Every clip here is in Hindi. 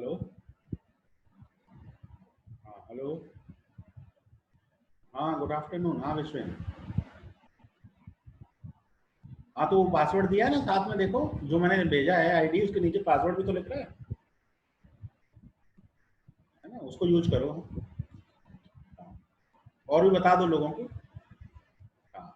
हेलो। हाँ हेलो। हाँ गुड आफ्टरनून। हाँ विश्वेन। हाँ तो वो पासवर्ड दिया है ना साथ में, देखो जो मैंने भेजा है आईडी, उसके नीचे पासवर्ड भी तो लिख रहा है ना, उसको यूज करो। हाँ, और भी बता दो लोगों को। हाँ।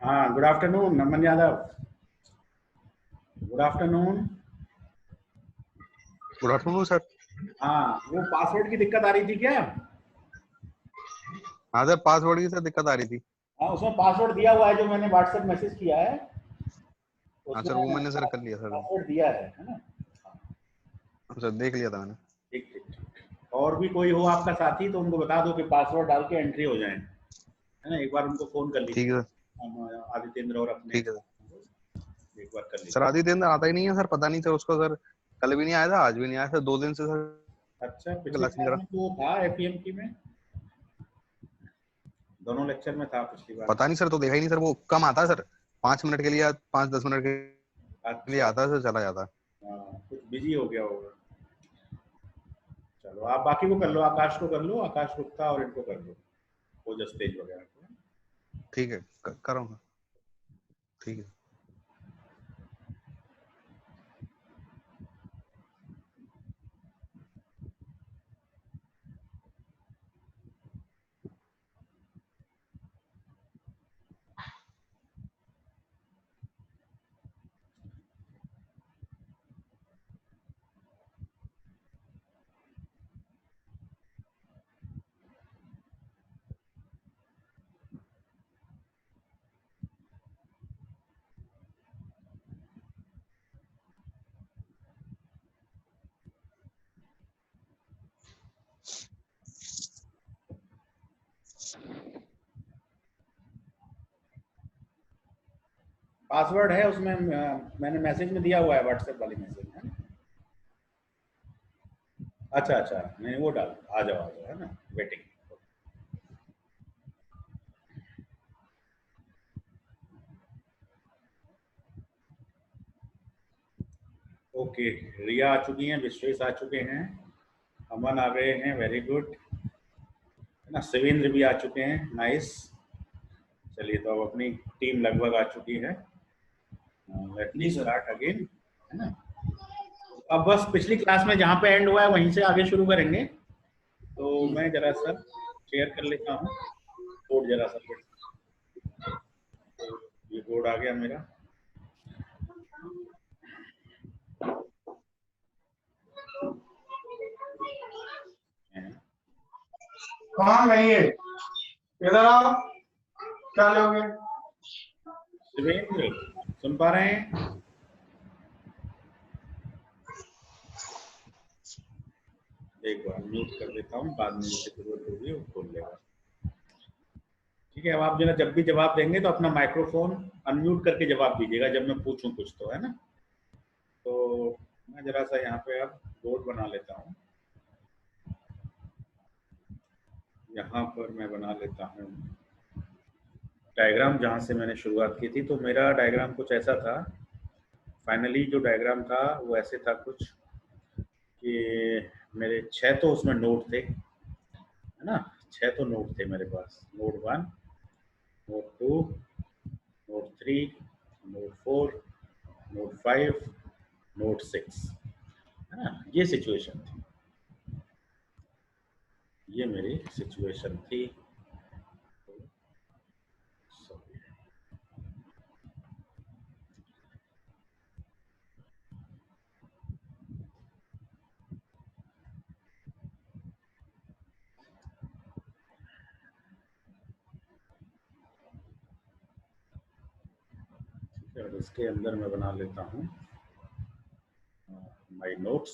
हाँ good afternoon Naman Yadav. Good afternoon. Good afternoon sir. हाँ वो पासवर्ड की दिक्कत आ रही थी क्या? हाँ सर, पासवर्ड की सर दिक्कत आ रही थी। हाँ उसमें पासवर्ड दिया हुआ है जो मैंने व्हाट्सएप मैसेज किया है, हाँ सर, वो उसमें मैंने सर कर लिया सर। पासवर्ड दिया है ना। हाँ सर, देख लिया था मैंने। ठीक ठीक ठीक। और भी कोई हो आपका साथी तो उनको बता दो कि पासवर्ड डाल के एंट्री हो जाए, है ना। एक बार उनको फोन कर ठीक है लीजिए, सर। हम आदित्येंद्र और अपने ठीक है सर। एक बार कर सर लीजिए। आदित्य आता ही नहीं है सर, पता नहीं सर उसको सर। कल भी नहीं आया था, आज भी नहीं आया सर, 2 दिन से सर अच्छा पिछली क्लास नहीं क्लास करा। में तो वो था एफईएमटी में, दोनों लेक्चर में था पिछली बार। पता नहीं सर, तो देखा ही नहीं सर, वो कम आता है सर। 5 मिनट के लिए, 5-10 मिनट के लिए अच्छा। आता है सर, चला जाता है। हाँ कुछ बिजी हो गया होगा। चलो आप बाकी को कर लो, आकाश को कर लो, आकाश गुप्ता और इनको कर लो, ओजस तेज वगैरह को। ठीक है, कर रहा हूँ। ठीक है। पासवर्ड है उसमें, मैंने मैसेज में दिया हुआ है, व्हाट्सएप वाली मैसेज में। अच्छा अच्छा, नहीं वो डाल, आ जाओ है ना, वेटिंग। ओके, रिया आ चुकी हैं, विश्वेश आ चुके हैं, अमन आ गए हैं, वेरी गुड, है ना। शिवेंद्र भी आ चुके हैं, नाइस। चलिए तो अब अपनी टीम लगभग आ चुकी है, लेट मी स्टार्ट अगेन, है ना। अब बस पिछली क्लास में जहाँ पे एंड हुआ है वहीं से आगे शुरू करेंगे। तो मैं जरा सा शेयर कर लेता हूँ कोड, जरा सा ये कोड आ गया मेरा। कहाँ नहीं है, इधर आओ, क्या लोगे? शिवेंद्र सुन पा रहे हैं? एक बार म्यूट कर देता हूँ, बाद में जिसे जरूरत होगी वो खोल लेगा। ठीक है, अब आप जरा जब भी जवाब देंगे तो अपना माइक्रोफोन अनम्यूट करके जवाब दीजिएगा जब मैं पूछूं कुछ, तो है ना। तो मैं जरा सा यहाँ पे अब बोर्ड बना लेता हूँ, यहाँ पर मैं बना लेता हूँ डायग्राम जहाँ से मैंने शुरुआत की थी। तो मेरा डायग्राम कुछ ऐसा था, फाइनली जो डायग्राम था वो ऐसे था कुछ कि मेरे 6 तो उसमें नोट थे, है ना। 6 तो नोड थे मेरे पास, node 1, node 2, node 3, node 4, node 5, node 6, है ना। ये सिचुएशन थी, ये मेरी सिचुएशन थी। और इसके अंदर मैं बना लेता हूँ my notes.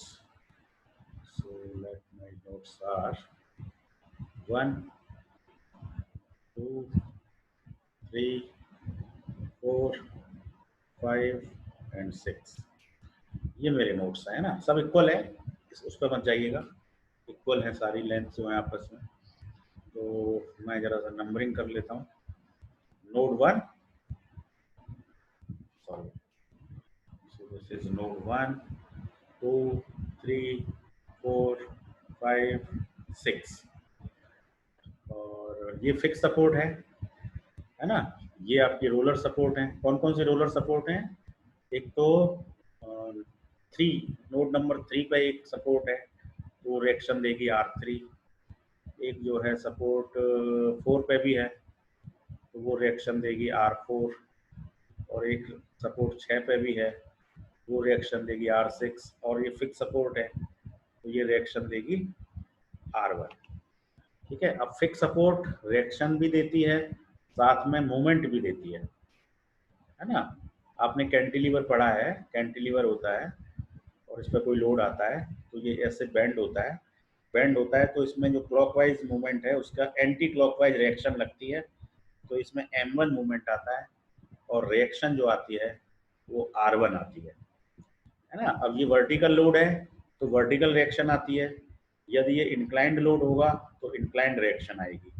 So let my notes are 1, 2, 3, 4, 5 and 6। ये मेरे नोट्स हैं ना, सब इक्वल है, उस पर मत जाइएगा, इक्वल है सारी लेंथ जो है आपस में। तो मैं जरा सा नंबरिंग कर लेता हूँ। Node 1, sorry, so this is node 1, 2, 3, 4, 5, 6, और ये फिक्स सपोर्ट है ना। ये आपकी रोलर सपोर्ट है। कौन कौन से रोलर सपोर्ट हैं? एक तो 3, नोड नंबर 3 पे एक सपोर्ट है, वो रिएक्शन देगी R3। एक जो है सपोर्ट 4 पे भी है, तो वो रिएक्शन देगी R4। और एक सपोर्ट 6 पे भी है, वो रिएक्शन देगी R6। और ये फिक्स सपोर्ट है, तो ये रिएक्शन देगी R1। ठीक है। अब फिक्स सपोर्ट रिएक्शन भी देती है, साथ में मूवमेंट भी देती है ना। आपने कैंटिलीवर पढ़ा है, कैंटिलीवर होता है और इस पर कोई लोड आता है तो ये ऐसे बेंड होता है, बेंड होता है तो इसमें जो क्लॉकवाइज मूवमेंट है उसका एंटी क्लॉकवाइज रिएक्शन लगती है, तो इसमें M1 मूवमेंट आता है और रिएक्शन जो आती है वो R1 आती है ना। अब ये वर्टिकल लोड है तो वर्टिकल रिएक्शन आती है, यदि ये इंक्लाइंड लोड होगा तो इंक्लाइंड रिएक्शन आएगी,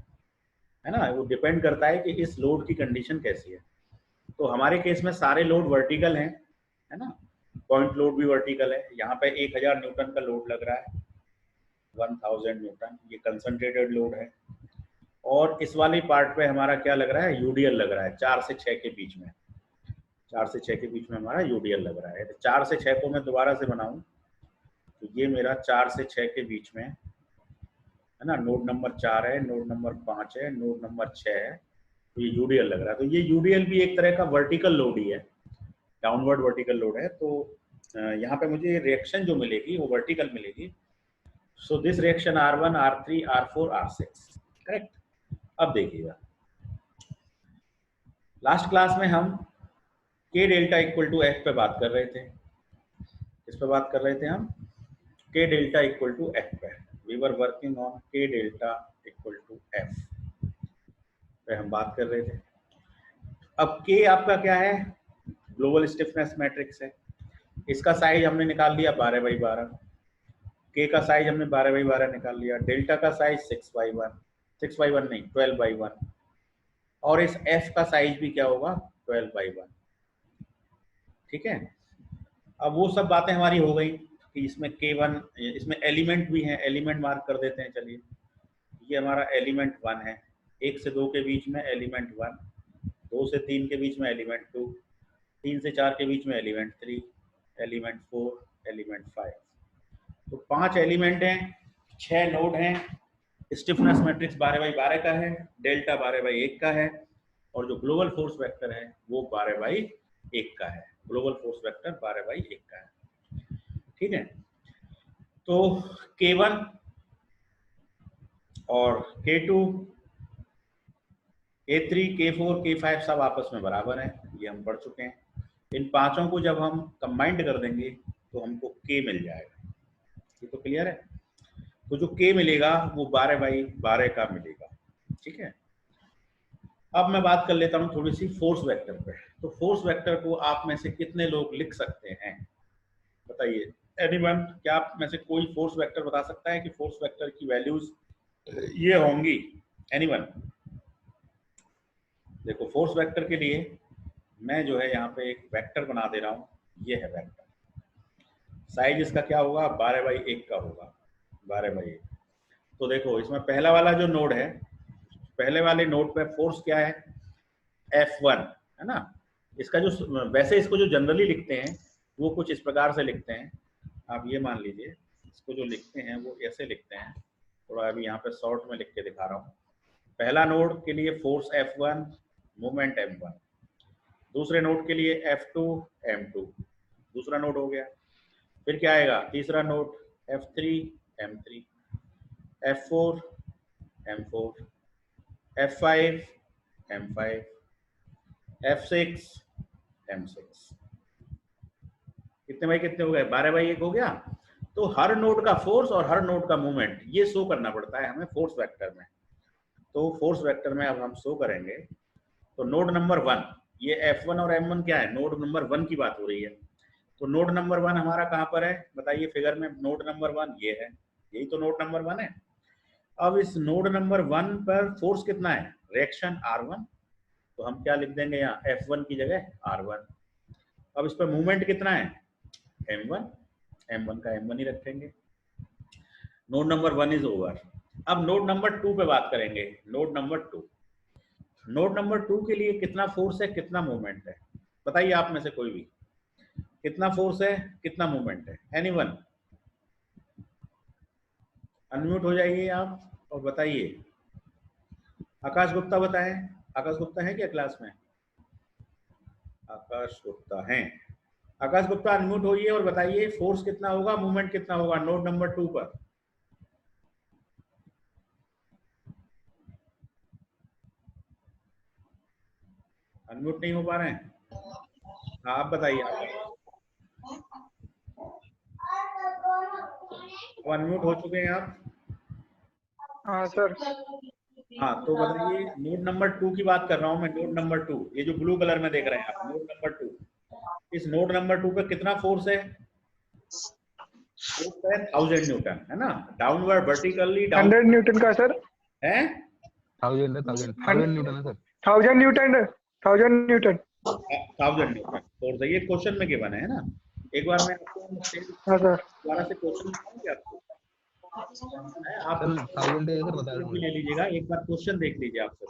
है ना। वो डिपेंड करता है कि इस लोड की कंडीशन कैसी है। तो हमारे केस में सारे लोड वर्टिकल हैं, है ना। पॉइंट लोड भी वर्टिकल है। यहाँ पे 1000 न्यूटन का लोड लग रहा है, 1000 न्यूटन, ये कंसंट्रेटेड लोड है। और इस वाली पार्ट पे हमारा क्या लग रहा है? यूडीएल लग रहा है, 4 से 6 के बीच में, 4 से 6 के बीच में हमारा यूडीएल लग रहा है। तो 4 से 6 को मैं दोबारा से बनाऊं तो ये मेरा 4 से 6 के बीच में, है ना। नोड नंबर 4 है, नोड नंबर 5 है, नोड नंबर 6 है, तो ये यूडीएल लग रहा है। तो ये यूडीएल भी एक तरह का वर्टिकल लोड ही है, डाउनवर्ड वर्टिकल लोड है। तो यहाँ पे मुझे रिएक्शन जो मिलेगी वो वर्टिकल मिलेगी। So this reaction R1, R3, R4, R6, correct. अब देखिएगा, लास्ट क्लास में हम K delta equal to F पे बात कर रहे थे। किस पे बात कर रहे थे हम? K delta equal to F पे। We were working on K delta equal to F पे हम बात कर रहे थे। अब K आपका क्या है? ग्लोबल स्टिफनेस मैट्रिक्स है। इसका साइज हमने निकाल लिया 12/12। K का साइज हमने 12/12 निकाल लिया। डेल्टा का साइज 6/1, 6/1 नहीं 12/1। और इस F का साइज भी क्या होगा? 12/1। ठीक है। अब वो सब बातें हमारी हो गई कि इसमें K1, इसमें एलिमेंट भी हैं, एलिमेंट मार्क कर देते हैं। चलिए, ये हमारा एलिमेंट 1 है, 1 से 2 के बीच में एलिमेंट 1, 2 से 3 के बीच में एलिमेंट 2, 3 से 4 के बीच में एलिमेंट 3, एलिमेंट 4, एलिमेंट 5। तो 5 एलिमेंट हैं, 6 नोड हैं। स्टिफनेस मैट्रिक्स 12/12 का है, डेल्टा 12/1 का है, और जो ग्लोबल फोर्स वेक्टर है वो 12/1 का है। ग्लोबल फोर्स वेक्टर 12/1 का है। ठीक है। तो K1 और K2, K3, K4, K5 सब आपस में बराबर हैं, ये हम पढ़ चुके हैं। इन पांचों को जब हम कंबाइंड कर देंगे तो हमको K मिल जाएगा। ये तो क्लियर है। तो जो K मिलेगा वो 12/12 का मिलेगा। ठीक है। अब मैं बात कर लेता हूँ थोड़ी सी फोर्स वेक्टर पे। तो फोर्स वेक्टर को आप में से कितने लोग लिख सकते हैं? बताइए, एनीवन, क्या आप में से कोई फोर्स वेक्टर बता सकता है कि फोर्स वेक्टर की वैल्यूज ये होंगी? एनीवन? देखो, फोर्स वेक्टर के लिए मैं जो है यहाँ पे एक वेक्टर बना दे रहा हूँ। ये है वेक्टर, साइज इसका क्या होगा? 12/1 का होगा, 12/1। तो देखो इसमें पहला वाला जो नोड है, पहले वाले नोड पे फोर्स क्या है, F1 है ना। इसका जो वैसे इसको जो जनरली लिखते हैं वो कुछ इस प्रकार से लिखते हैं, आप ये मान लीजिए इसको जो लिखते हैं वो ऐसे लिखते हैं, थोड़ा अभी यहाँ पे शॉर्ट में लिख के दिखा रहा हूँ। पहला नोड के लिए फोर्स F1, मोमेंट M1, दूसरे नोड के लिए F2, M2, दूसरा नोड हो गया। फिर क्या आएगा, तीसरा node F3, M3, F4, M4, F5, M5, F6, M6। कितने बाई कितने हो गए, 12/1 हो गया। तो हर नोड का फोर्स और हर नोड का मूवमेंट ये शो करना पड़ता है हमें फोर्स वेक्टर में। तो फोर्स वेक्टर में अब हम शो करेंगे। तो नोड नंबर 1, ये F1 और M1 क्या है, नोड नंबर 1 की बात हो रही है। तो नोड नंबर 1 हमारा कहाँ पर है बताइए, फिगर में नोड नंबर 1 ये है, यही तो नोड नंबर 1 है। अब इस नोड नंबर 1 पर फोर्स कितना है, रिएक्शन R1, तो हम क्या लिख देंगे यहाँ, F1 की जगह R1। अब इस पर मूवमेंट कितना है, M1, M1 का M1 ही रखेंगे। Node number 1 is over. अब नोड नंबर 2 पे बात करेंगे। नोड नंबर 2, नोड नंबर 2 के लिए कितना फोर्स है, कितना मूवमेंट है, बताइए आप में से कोई भी, कितना फोर्स है, कितना मूवमेंट है, एनीवन, अनम्यूट हो जाइए आप और बताइए। आकाश गुप्ता बताएं, आकाश गुप्ता है क्या क्लास में, आकाश गुप्ता हैं। आकाश गुप्ता अनम्यूट होइए और बताइए फोर्स कितना होगा, मूवमेंट कितना होगा नोड नंबर 2 पर। अनम्यूट नहीं हो पा रहे हैं, हाँ आप बताइए। अनम्यूट हो चुके हैं आप, हाँ सर। हाँ तो बताइए नोड नंबर 2 की बात कर रहा हूं मैं। नोड नंबर 2, ये जो ब्लू कलर में देख रहे हैं आप, नोड नंबर 2, इस नोड नंबर 2 पे कितना फोर्स है, फोर्स है 1000 न्यूटन, है ना, डाउनवर्ड वर्टिकली डाउन 100 न्यूटन का सर है, 1000 न्यूटन है sir, 1000 Newton 1000 Newton 1000 Newton force है। ये क्वेश्चन में गिवन है ना। एक बार मैं आपको हाँ सर। दोबारा से क्वेश्चन बताऊंगा आपको, आप सर 1000 है सर, बता रहा हूँ ले लीजिएगा, एक बार क्वेश्चन देख लीजिए आप सब,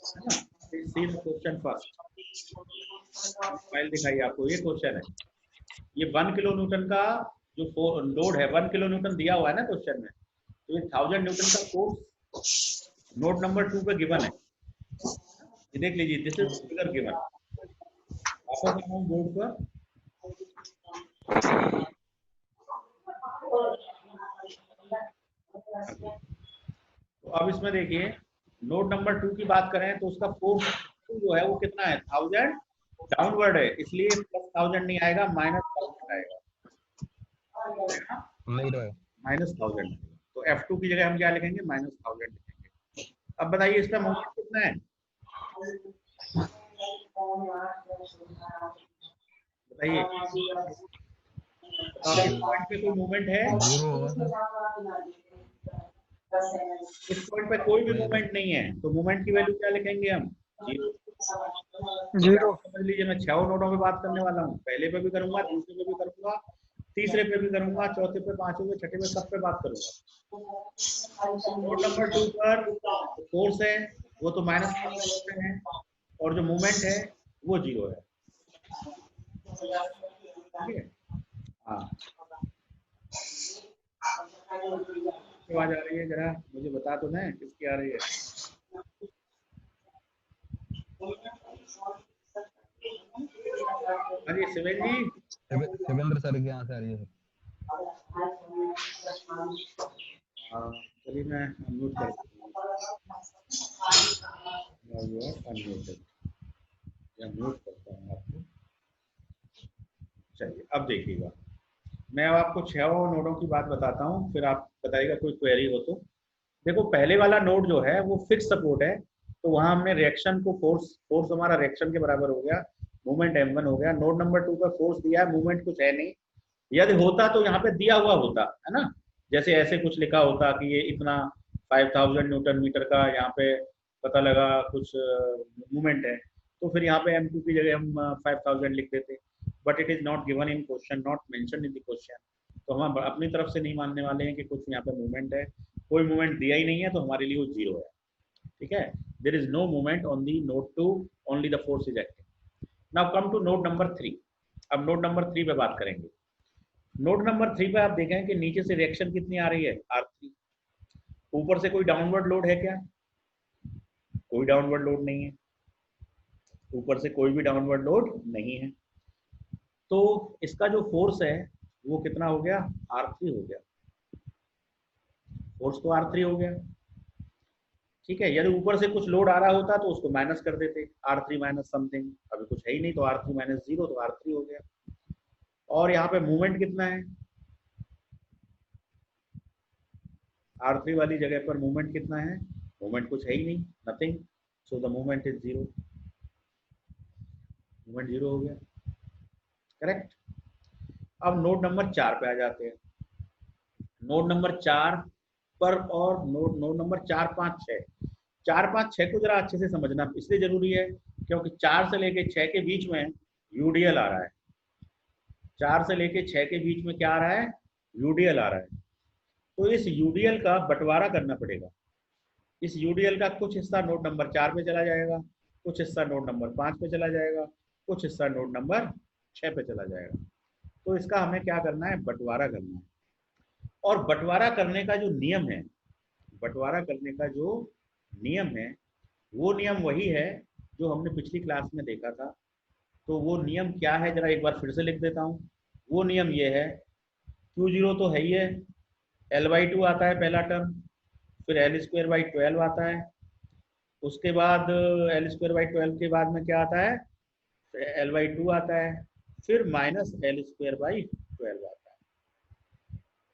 है ना। See the question first, file दिखाइए आपको, ये क्वेश्चन है। ये 1 किलो न्यूटन का जो लोड है, 1 किलो न्यूटन दिया हुआ है ना क्वेश्चन में, तो ये 1000 न्यूटन का फोर्स नोड नंबर 2 पे गिवन है। ये देख लीजिए, दिस इज फिगर गिवन। वापस आ रहा हूं बोर्ड पर, तो अब इसमें देखिए नोड नंबर 2 की बात करें तो उसका फोर्स जो है वो कितना है, 1000 डाउनवर्ड है, इसलिए प्लस 1000 नहीं आएगा, माइनस 1000 आएगा, माइनस 1000। तो F2 की जगह हम क्या लिखेंगे, माइनस 1000 लिखेंगे। अब बताइए इसका मोमेंट कितना है, बताइए इस पॉइंट पे कोई मूवमेंट है, इस पॉइंट पे कोई भी मूवमेंट नहीं है, तो मूवमेंट की वैल्यू क्या लिखेंगे हम, जीरो। समझ लीजिए मैं 6 नोडों पे बात करने वाला हूँ, पहले पे भी करूंगा, दूसरे पे भी करूंगा, तीसरे पे भी करूंगा, चौथे पे, पांचवें पे, छठे पे, सब पे बात करूंगा। नोड नंबर 2 पर फोर्स है वो तो माइनस है, और जो मूवमेंट है वो 0 है, ठीक है। हाँ आवाज आ रही है, जरा मुझे बता तो दें किसकी आ रही है। हाँ जी शिवेन जी, शिवेंद्र सर के यहाँ से आ रही है। हाँ चलिए मैं अनम्यूट कर म्यूट करता हूँ आपको। चलिए अब देखिएगा, मैं अब आपको 6 नोडों की बात बताता हूँ, फिर आप बताइएगा कोई क्वेरी हो तो। देखो पहले वाला नोड जो है वो फिक्स सपोर्ट है, तो वहां हमने रिएक्शन को फोर्स हमारा रिएक्शन के बराबर हो गया, मूवमेंट M1 हो गया। नोड नंबर 2 पर फोर्स दिया है, मूवमेंट कुछ है नहीं, यदि होता तो यहाँ पे दिया हुआ होता, है ना, जैसे ऐसे कुछ लिखा होता कि ये इतना 5000 न्यूटन मीटर का यहाँ पे पता लगा कुछ मूवमेंट है, तो फिर यहाँ पे M2 की जगह हम 5000 लिख देते, but it is not given in question, not mention in the question. तो हम अपनी तरफ से नहीं मानने वाले हैं कि कुछ यहाँ पे मूवमेंट है, कोई मूवमेंट दिया ही नहीं है तो हमारे लिए वो 0 है, ठीक है। There is no movement on the node 2, only the force is acting. Now come to node number 3। अब नोड नंबर 3 पे बात करेंगे। नोड नंबर 3 पे आप देखें कि नीचे से रिएक्शन कितनी आ रही है, R3। ऊपर से कोई डाउनवर्ड लोड है क्या? कोई डाउनवर्ड लोड नहीं है, ऊपर से कोई भी डाउनवर्ड लोड नहीं है। तो इसका जो फोर्स है वो कितना हो गया, R3 हो गया। फोर्स तो R3 हो गया, ठीक है। यदि ऊपर से कुछ लोड आ रहा होता तो उसको माइनस कर देते, R3 माइनस समथिंग। अभी कुछ है ही नहीं तो R3 माइनस 0 तो R3 हो गया। और यहाँ पे मूवमेंट कितना है, R3 वाली जगह पर मूवमेंट कितना है, मूवमेंट कुछ है ही नहीं, nothing. So the movement is 0, movement 0 हो गया, करेक्ट। अब नोड नंबर 4 पे आ जाते हैं। नोड नंबर 4 पर और नोड नंबर 4, 5, 6, 4, 5, 6 को जरा अच्छे से समझना इसलिए जरूरी है क्योंकि 4 से लेके 6 के बीच में यूडीएल आ रहा है। 4 से लेके 6 के बीच में क्या आ रहा है, यूडीएल आ रहा है। तो इस यूडीएल का बंटवारा करना पड़ेगा। इस यूडीएल का कुछ हिस्सा नोड नंबर 4 पे चला जाएगा, कुछ हिस्सा नोड नंबर 5 पे चला जाएगा, कुछ हिस्सा नोड नंबर 6 पे चला जाएगा। तो इसका हमें क्या करना है, बंटवारा करना है। और बंटवारा करने का जो नियम है, बंटवारा करने का जो नियम है वो नियम वही है जो हमने पिछली क्लास में देखा था। तो वो नियम क्या है, जरा एक बार फिर से लिख देता हूँ। वो नियम ये है, Q0 तो है ही है, L/2 आता है पहला टर्म, फिर L²/12 आता है, उसके बाद L²/12 के बाद में क्या आता है, L/2 आता है, फिर माइनस L²/12 आता है।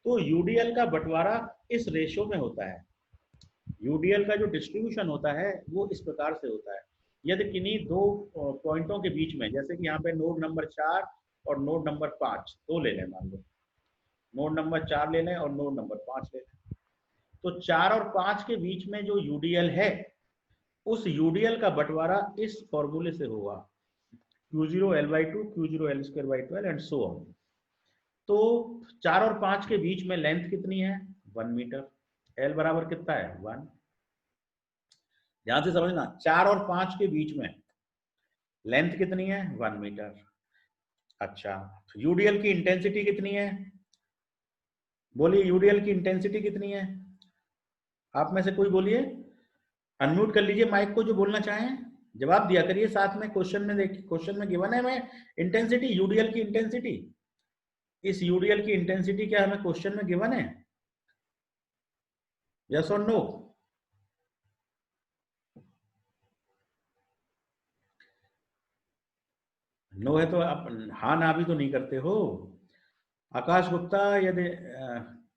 तो यूडीएल का बंटवारा इस रेशो में होता है। यूडीएल का जो डिस्ट्रीब्यूशन होता है वो इस प्रकार से होता है। यदि किन्हीं दो पॉइंटों के बीच में, जैसे कि यहाँ पे नोड नंबर 4 और नोड नंबर 5 दो ले लें, मान लो नोड नंबर 4 ले लें और नोड नंबर 5 ले लें, तो 4 और 5 के बीच में जो यूडीएल है उस यूडीएल का बंटवारा इस फॉर्मूले से होगा, Q0 L/2, Q0 L²/12 and so on. तो 4 और 5 के बीच में लेंथ कितनी है, 1 मीटर। L बराबर कितना है, 1। ध्यान से समझना, 4 और 5 के बीच में लेंथ कितनी है, 1 मीटर। अच्छा, यूडीएल की इंटेंसिटी कितनी है, बोलिए यूडीएल की इंटेंसिटी कितनी है, आप में से कोई बोलिए, अनम्यूट कर लीजिए माइक को, जो बोलना चाहें जवाब दिया करिए साथ में। क्वेश्चन में देखिए, क्वेश्चन में गिवन है मैं इंटेंसिटी, यूडीएल की इंटेंसिटी। इस यूडीएल की इंटेंसिटी क्या हमें क्वेश्चन में गिवन है, यस और नो? नो है तो आप हाँ ना भी तो नहीं करते हो। आकाश गुप्ता, यदि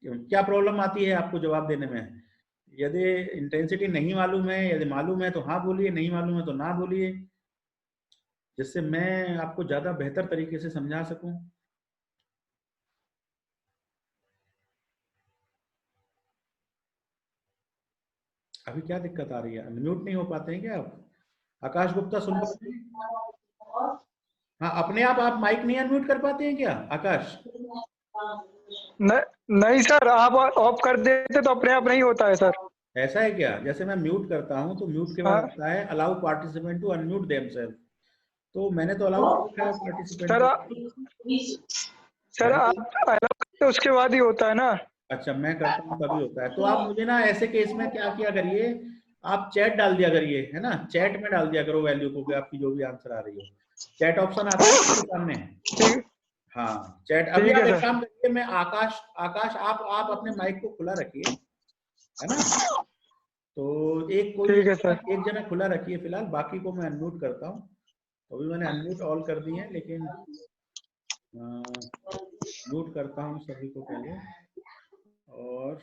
क्या प्रॉब्लम आती है आपको जवाब देने में? यदि इंटेंसिटी नहीं मालूम है, यदि मालूम है तो हाँ बोलिए, नहीं मालूम है तो ना बोलिए, जिससे मैं आपको ज्यादा बेहतर तरीके से समझा सकूं। अभी क्या दिक्कत आ रही है, अनम्यूट नहीं हो पाते हैं क्या आप? आकाश गुप्ता सुन पाते हैं? हाँ, अपने आप माइक नहीं अनम्यूट कर पाते हैं क्या आकाश? नहीं सर, आप ऑफ कर देते तो अपने आप नहीं होता है सर। ऐसा है क्या? जैसे मैं म्यूट करता हूं तो म्यूट के बाद हाँ आता है allow participant to unmute themselves, तो मैंने तो अलाउ कर रखा है पार्टिसिपेंट सर, को। सर आप अलाउ करते उसके बाद ही होता है ना। अच्छा, मैं करता हूँ तभी होता है। तो आप मुझे ना ऐसे केस में क्या किया करिए, आप चैट डाल दिया करिए, है ना, चैट में डाल दिया करो वैल्यू को, आपकी जो भी आंसर आ रही हो। चैट ऑप्शन आता है आपके सामने, ठीक, हाँ चैट। अभी ठीक आप है एक सर। काम करिए, मैं आकाश आकाश आप अपने माइक को खुला रखिए, है ना। तो एक कोई ठीक है सर। एक जना खुला रखिए फिलहाल, बाकी को मैं अनम्यूट करता हूँ। अभी मैंने अनम्यूट ऑल कर दिए हैं, लेकिन म्यूट करता हूँ सभी को पहले और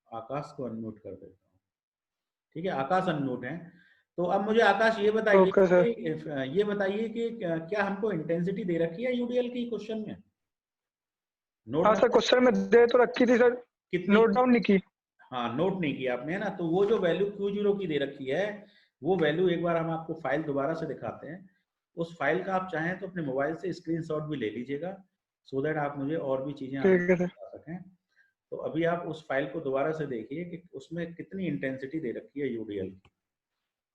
आकाश को अनम्यूट कर देता हूँ। ठीक है, आकाश अनम्यूट है। तो अब मुझे आकाश ये बताइए ओके सर। कि क्या हमको इंटेंसिटी दे रखी है यूडीएल की क्वेश्चन में? हाँ नोट सर, क्वेश्चन में दे तो रखी थी सर, कितनी? नोट डाउन नहीं की। हाँ, नोट नहीं किया आपने, है ना। तो वो जो वैल्यू Q0 की दे रखी है, वो वैल्यू एक बार हम आपको फाइल दोबारा से दिखाते हैं। उस फाइल का आप चाहें तो अपने मोबाइल से स्क्रीनशॉट भी ले लीजिएगा, सो दैट आप मुझे और भी चीजें आगे ठीक है सर। बता सकें। तो अभी आप उस फाइल को दोबारा से देखिए कि उसमें कितनी इंटेंसिटी दे रखी है यूडीएल की।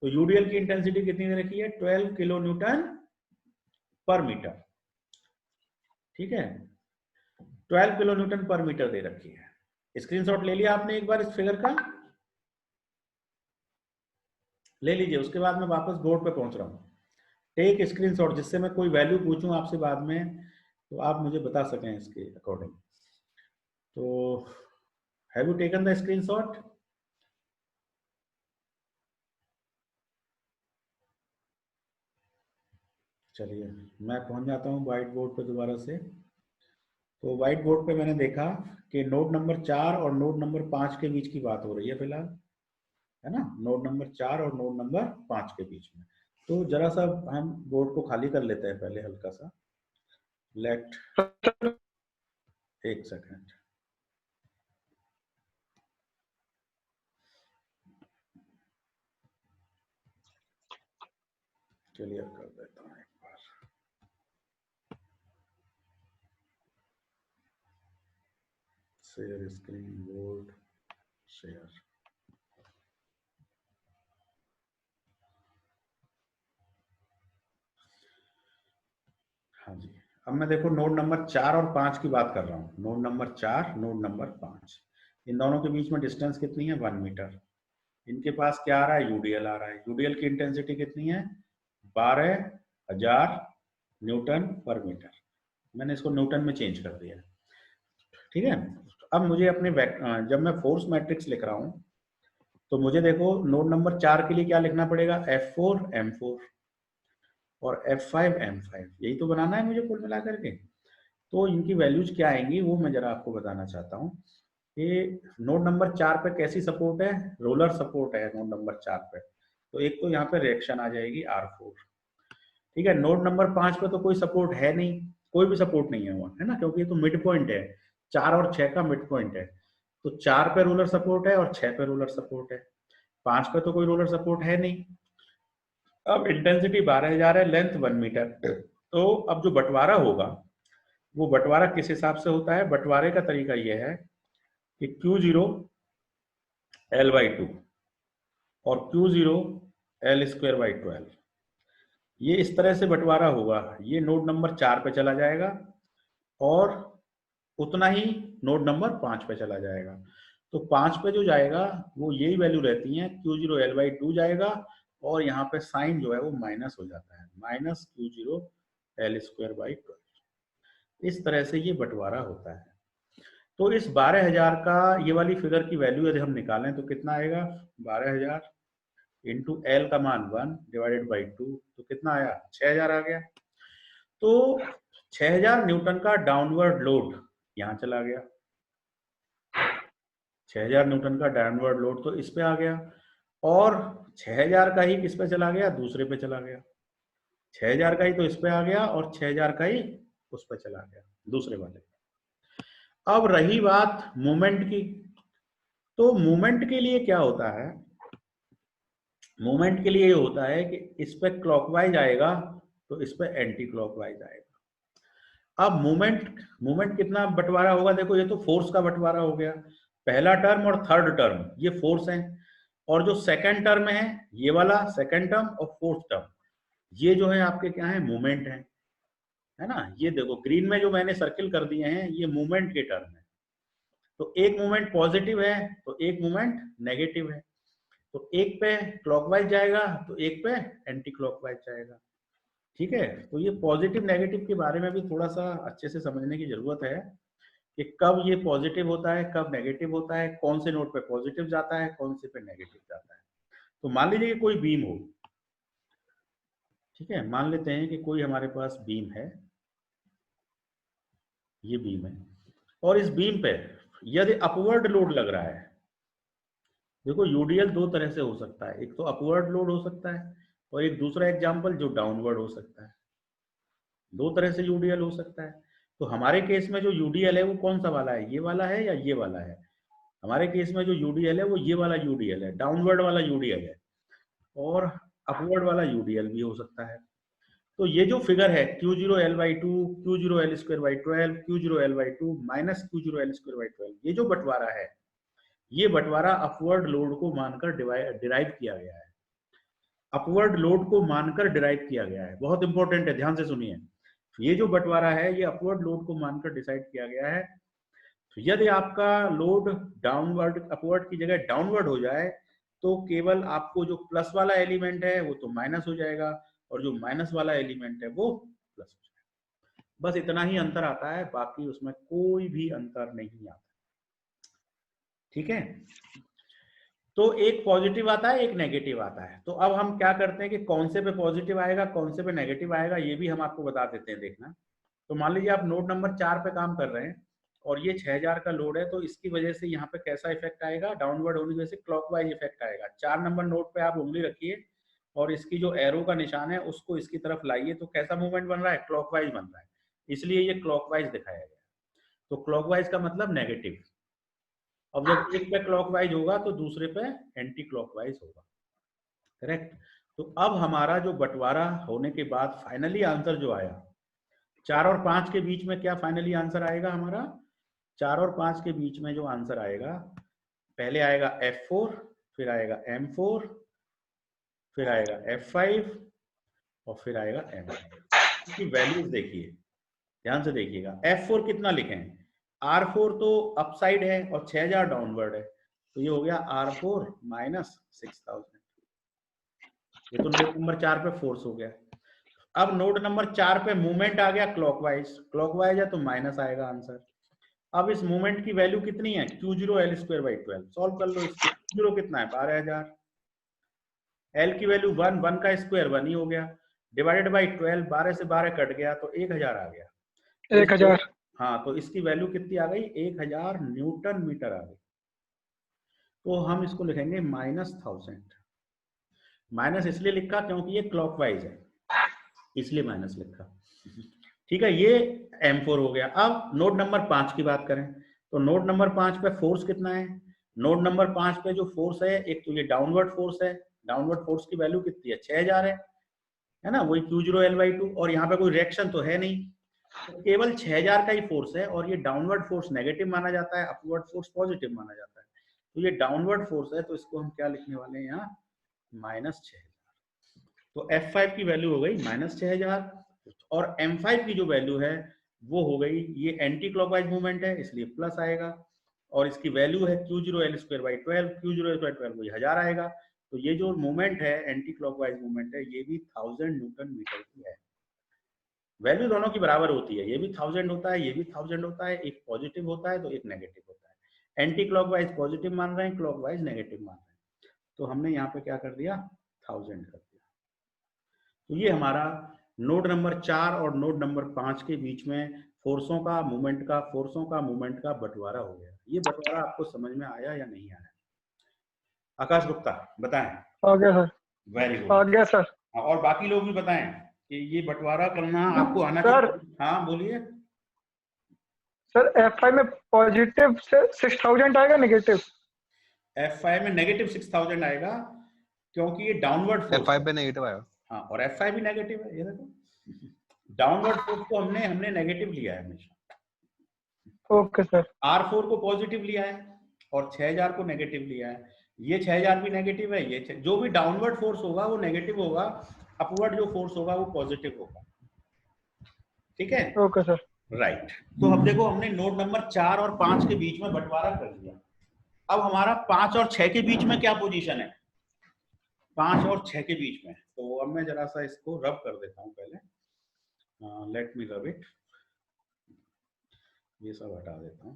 तो यूडीएल की इंटेंसिटी कितनी दे रखी है? 12 किलो न्यूटन पर मीटर। ठीक है, 12 किलो न्यूटन पर मीटर दे रखी है। स्क्रीनशॉट ले लिया आपने एक बार इस फिगर का? ले लीजिए, उसके बाद मैं वापस बोर्ड पे पहुंच रहा हूं। टेक स्क्रीनशॉट, जिससे मैं कोई वैल्यू पूछूं आपसे बाद में तो आप मुझे बता सकें इसके अकॉर्डिंग। तो have you taken the screenshot? चलिए मैं पहुंच जाता हूं व्हाइट बोर्ड पे दोबारा से। तो व्हाइट बोर्ड पे मैंने देखा कि नोड नंबर 4 और नोड नंबर 5 के बीच की बात हो रही है फिलहाल, है ना? नोड नंबर 4 और नोड नंबर 5 के बीच में। तो जरा सा हम बोर्ड को खाली कर लेते हैं पहले, हल्का सा। लेट, एक सेकेंड। क्लियर कर देता हूँ एक बार। Share screen, board share. हाँ जी, अब मैं देखो नोड नंबर 4 और 5 की बात कर रहा हूँ। नोड नंबर 4, नोड नंबर 5, इन दोनों के बीच में डिस्टेंस कितनी है? 1 मीटर। इनके पास क्या आ रहा है? यूडीएल आ रहा है। यूडीएल की इंटेंसिटी कितनी है? 12,000 न्यूटन पर मीटर। मैंने इसको न्यूटन में चेंज कर दिया। ठीक है, अब मुझे अपने जब मैं फोर्स मैट्रिक्स लिख रहा हूं तो मुझे देखो नोड नंबर 4 के लिए क्या लिखना पड़ेगा? F4 M4 और F5 M5, यही तो बनाना है मुझे कुल मिलाकर के। तो इनकी वैल्यूज क्या आएंगी वो मैं जरा आपको बताना चाहता हूँ। कि नोड नंबर 4 पे कैसी सपोर्ट है? रोलर सपोर्ट है नोड नंबर 4 पे। तो एक तो यहाँ पे रिएक्शन आ जाएगी R4। ठीक है, नोड नंबर 5 पे तो कोई सपोर्ट है नहीं, कोई भी सपोर्ट नहीं है वहां, है ना? क्योंकि ये तो मिड पॉइंट है, 4 और 6 का मिड पॉइंट है। तो 4 पे रोलर सपोर्ट है और 6 पे रोलर सपोर्ट है। 5 पे तो कोई रोलर सपोर्ट है नहीं। अब इंटेंसिटी 12,000 है, लेंथ 1 मीटर। तो अब जो बंटवारा होगा वो बंटवारा किस हिसाब से होता है? बंटवारे का तरीका यह है कि Q0 L/2 और Q0 L²/12, ये इस तरह से बंटवारा होगा। ये नोड नंबर 4 पे चला जाएगा और उतना ही नोड नंबर 5 पे चला जाएगा। तो 5 पे जो जाएगा वो यही वैल्यू रहती है, Q0 L/2 जाएगा और यहाँ पे साइन जो है वो माइनस हो जाता है, माइनस Q0 L²/12। इस तरह से ये बंटवारा होता है। तो इस 12,000 का ये वाली फिगर की वैल्यू यदि हम निकालें तो कितना आएगा? 12,000 इंटू एल का मान 1 डिवाइडेड बाई 2, तो कितना आया? 6,000 आ गया। तो 6,000 न्यूटन का डाउनवर्ड लोड यहाँ चला गया। 6,000 न्यूटन का डाउनवर्ड लोड तो इस पे आ गया और 6,000 का ही किस पे चला गया? दूसरे पे चला गया। 6,000 का ही तो इस पे आ गया और 6,000 का ही उस पे चला गया, दूसरे वाले। अब रही बात मूवमेंट की, तो मूवमेंट के लिए क्या होता है? मूवमेंट के लिए ये होता है कि इस पे क्लॉकवाइज आएगा तो इस पे एंटी क्लॉकवाइज आएगा। अब मूवमेंट कितना बंटवारा होगा? देखो ये तो फोर्स का बंटवारा हो गया, पहला टर्म और थर्ड टर्म ये फोर्स है, और जो सेकंड टर्म है ये वाला सेकंड टर्म और फोर्थ टर्म ये जो है आपके क्या है? मूवमेंट है ना? ये देखो ग्रीन में जो मैंने सर्किल कर दिए हैं ये मूवमेंट के टर्म है। तो एक मूवमेंट पॉजिटिव है तो एक मूवमेंट नेगेटिव है। तो एक पे क्लॉकवाइज जाएगा तो एक पे एंटी क्लॉकवाइज जाएगा। ठीक है, तो ये पॉजिटिव नेगेटिव के बारे में भी थोड़ा सा अच्छे से समझने की जरूरत है कि कब ये पॉजिटिव होता है, कब नेगेटिव होता है, कौन से नोड पे पॉजिटिव जाता है, कौन से पे नेगेटिव जाता है। तो मान लीजिए कि कोई बीम हो, ठीक है, मान लेते हैं कि कोई हमारे पास बीम है, ये बीम है, और इस बीम पे यदि अपवर्ड लोड लग रहा है, देखो यूडीएल दो तरह से हो सकता है, एक तो अपवर्ड लोड हो सकता है और एक दूसरा एग्जांपल जो डाउनवर्ड हो सकता है। दो तरह से यूडीएल हो सकता है। तो हमारे केस में जो यूडीएल है वो कौन सा वाला है? ये वाला है या ये वाला है? हमारे केस में जो यूडीएल है वो ये वाला यूडीएल है, डाउनवर्ड वाला यूडीएल है, और अपवर्ड वाला यूडीएल भी हो सकता है। तो ये जो फिगर है Q0L/2, Q0L²/12, Q0L/2 minus Q0L²/12, ये जो बंटवारा है, ये बंटवारा अपवर्ड लोड को मानकर डिराइव किया गया है। अपवर्ड लोड को मानकर डिराइव किया गया है, बहुत इंपॉर्टेंट है, ध्यान से सुनिए। ये जो बंटवारा है ये अपवर्ड लोड को मानकर डिसाइड किया गया है। तो यदि आपका लोड डाउनवर्ड, अपवर्ड की जगह डाउनवर्ड हो जाए तो केवल आपको जो प्लस वाला एलिमेंट है वो तो माइनस हो जाएगा और जो माइनस वाला एलिमेंट है वो प्लस हो जाएगा। बस इतना ही अंतर आता है, बाकी उसमें कोई भी अंतर नहीं आता। ठीक है, तो एक पॉजिटिव आता है, एक नेगेटिव आता है। तो अब हम क्या करते हैं कि कौन से पे पॉजिटिव आएगा, कौन से पे नेगेटिव आएगा, ये भी हम आपको बता देते हैं, देखना। तो मान लीजिए आप नोड नंबर 4 पे काम कर रहे हैं और ये 6000 का लोड है, तो इसकी वजह से यहाँ पे कैसा इफेक्ट आएगा, डाउनवर्ड होने की वजह से क्लॉकवाइज इफेक्ट आएगा। 4 नंबर नोड पे आप उंगली रखिए और इसकी जो एरो का निशान है उसको इसकी तरफ लाइए, तो कैसा मूवमेंट बन रहा है, क्लॉकवाइज बन रहा है, इसलिए ये क्लॉकवाइज दिखाया गया। तो क्लॉकवाइज का मतलब नेगेटिव। अब जब एक पे क्लॉकवाइज होगा तो दूसरे पे एंटी क्लॉकवाइज होगा, करेक्ट। तो अब हमारा जो बंटवारा होने के बाद फाइनली आंसर जो आया 4 और 5 के बीच में, क्या फाइनली आंसर आएगा हमारा, 4 और 5 के बीच में जो आंसर आएगा, पहले आएगा F4, फिर आएगा M4, फिर आएगा F5 और फिर आएगा M5 की वैल्यूज देखिए, ध्यान से देखिएगा। F4 कितना लिखें, R4 तो अपसाइड है और 6000 डाउनवर्ड है, तो ये हो गया R4 माइनस 6000। ये तो नोड नंबर 4 पे फोर्स हो गया। अब नोड नंबर 4 पे मूवमेंट आ गया क्लॉकवाइज, क्लॉकवाइज है तो माइनस आएगा आंसर। अब इस मूवमेंट की वैल्यू कितनी है, Q0L²/12, सॉल्व कर लो इसको। Q0 कितना है, 12000, L की वैल्यू 1, 1 का स्क्वायर 1 ही हो गया, डिवाइडेड बाई 12, 12 से 12 कट गया तो 1000 आ गया। 1000। हाँ, तो इसकी वैल्यू कितनी आ गई, 1000 न्यूटन मीटर आ गई। तो हम इसको लिखेंगे -1000। माइनस इसलिए लिखा क्योंकि ये क्लॉकवाइज है, इसलिए माइनस लिखा। ठीक है, ये M4 हो गया। अब नोड नंबर 5 की बात करें तो नोड नंबर 5 पे फोर्स कितना है, नोड नंबर 5 पे जो फोर्स है, एक तो ये डाउनवर्ड फोर्स है, डाउनवर्ड फोर्स की वैल्यू कितनी है, 6000 है ना, वही Q0L/2, और यहाँ पे कोई रिएक्शन तो है नहीं, तो केवल 6000 का ही फोर्स है, और ये डाउनवर्ड फोर्स नेगेटिव माना जाता है, अपवर्ड फोर्स पॉजिटिव माना जाता है। तो ये डाउनवर्ड फोर्स है, तो इसको हम क्या लिखने वाले हैं यहाँ, -6000। तो F5 की वैल्यू हो गई -6000 और M5 की जो वैल्यू है वो हो गई, ये एंटी क्लॉकवाइज मूवमेंट है इसलिए प्लस आएगा, और इसकी वैल्यू है Q0L²/12, Q0L²/12 वही 1000 आएगा। तो ये जो मूवमेंट है, एंटी क्लॉकवाइज मूवमेंट है, ये भी 1000 न्यूटन मीटर की है। वैल्यू दोनों की बराबर होती है, ये भी 1000 होता है, ये भी 1000 होता है, एक पॉजिटिव होता है तो एक नेगेटिव होता है। एंटी क्लॉकवाइज पॉजिटिव मान रहे हैं, क्लॉकवाइज नेगेटिव मान रहे हैं, तो हमने यहाँ पे क्या कर दिया, 1000 कर दिया। तो ये हमारा नोड नंबर 4 और नोड नंबर 5 के बीच में फोर्सों का मूवमेंट का बंटवारा हो गया। ये बंटवारा आपको समझ में आया या नहीं आया, आकाश गुप्ता बताएं। आ गया सर, वेरी गुड, आ गया सर। और बाकी लोग भी बताएं कि ये बंटवारा करना आपको आना सर, चाहिए। हाँ बोलिए सर F5 में पॉजिटिव से 6000 आएगा, नेगेटिव F5 में नेगेटिव 6000 आएगा क्योंकि ये डाउनवर्ड फोर्स F5 पे नेगेटिव आएगा। हाँ, और F5 भी नेगेटिव है, ये देखो डाउनवर्ड फोर्स को हमने नेगेटिव लिया है हमेशा। Okay sir. R4 को पॉजिटिव लिया है और 6000 को नेगेटिव लिया है। ये 6000 भी नेगेटिव है, ये जो भी डाउनवर्ड फोर्स होगा वो नेगेटिव होगा, अपवर्ड जो फोर्स होगा वो पॉजिटिव होगा। ठीक है, ओके सर, राइट। तो अब देखो हमने नोड नंबर 4 और 5 के बीच में बंटवारा कर दिया। अब हमारा 5 और 6 के बीच में क्या पोजीशन है, 5 और 6 के बीच में। तो अब मैं जरा सा इसको रब कर देता हूं पहले, लेट मी रब इट, ये सब हटा देता हूं।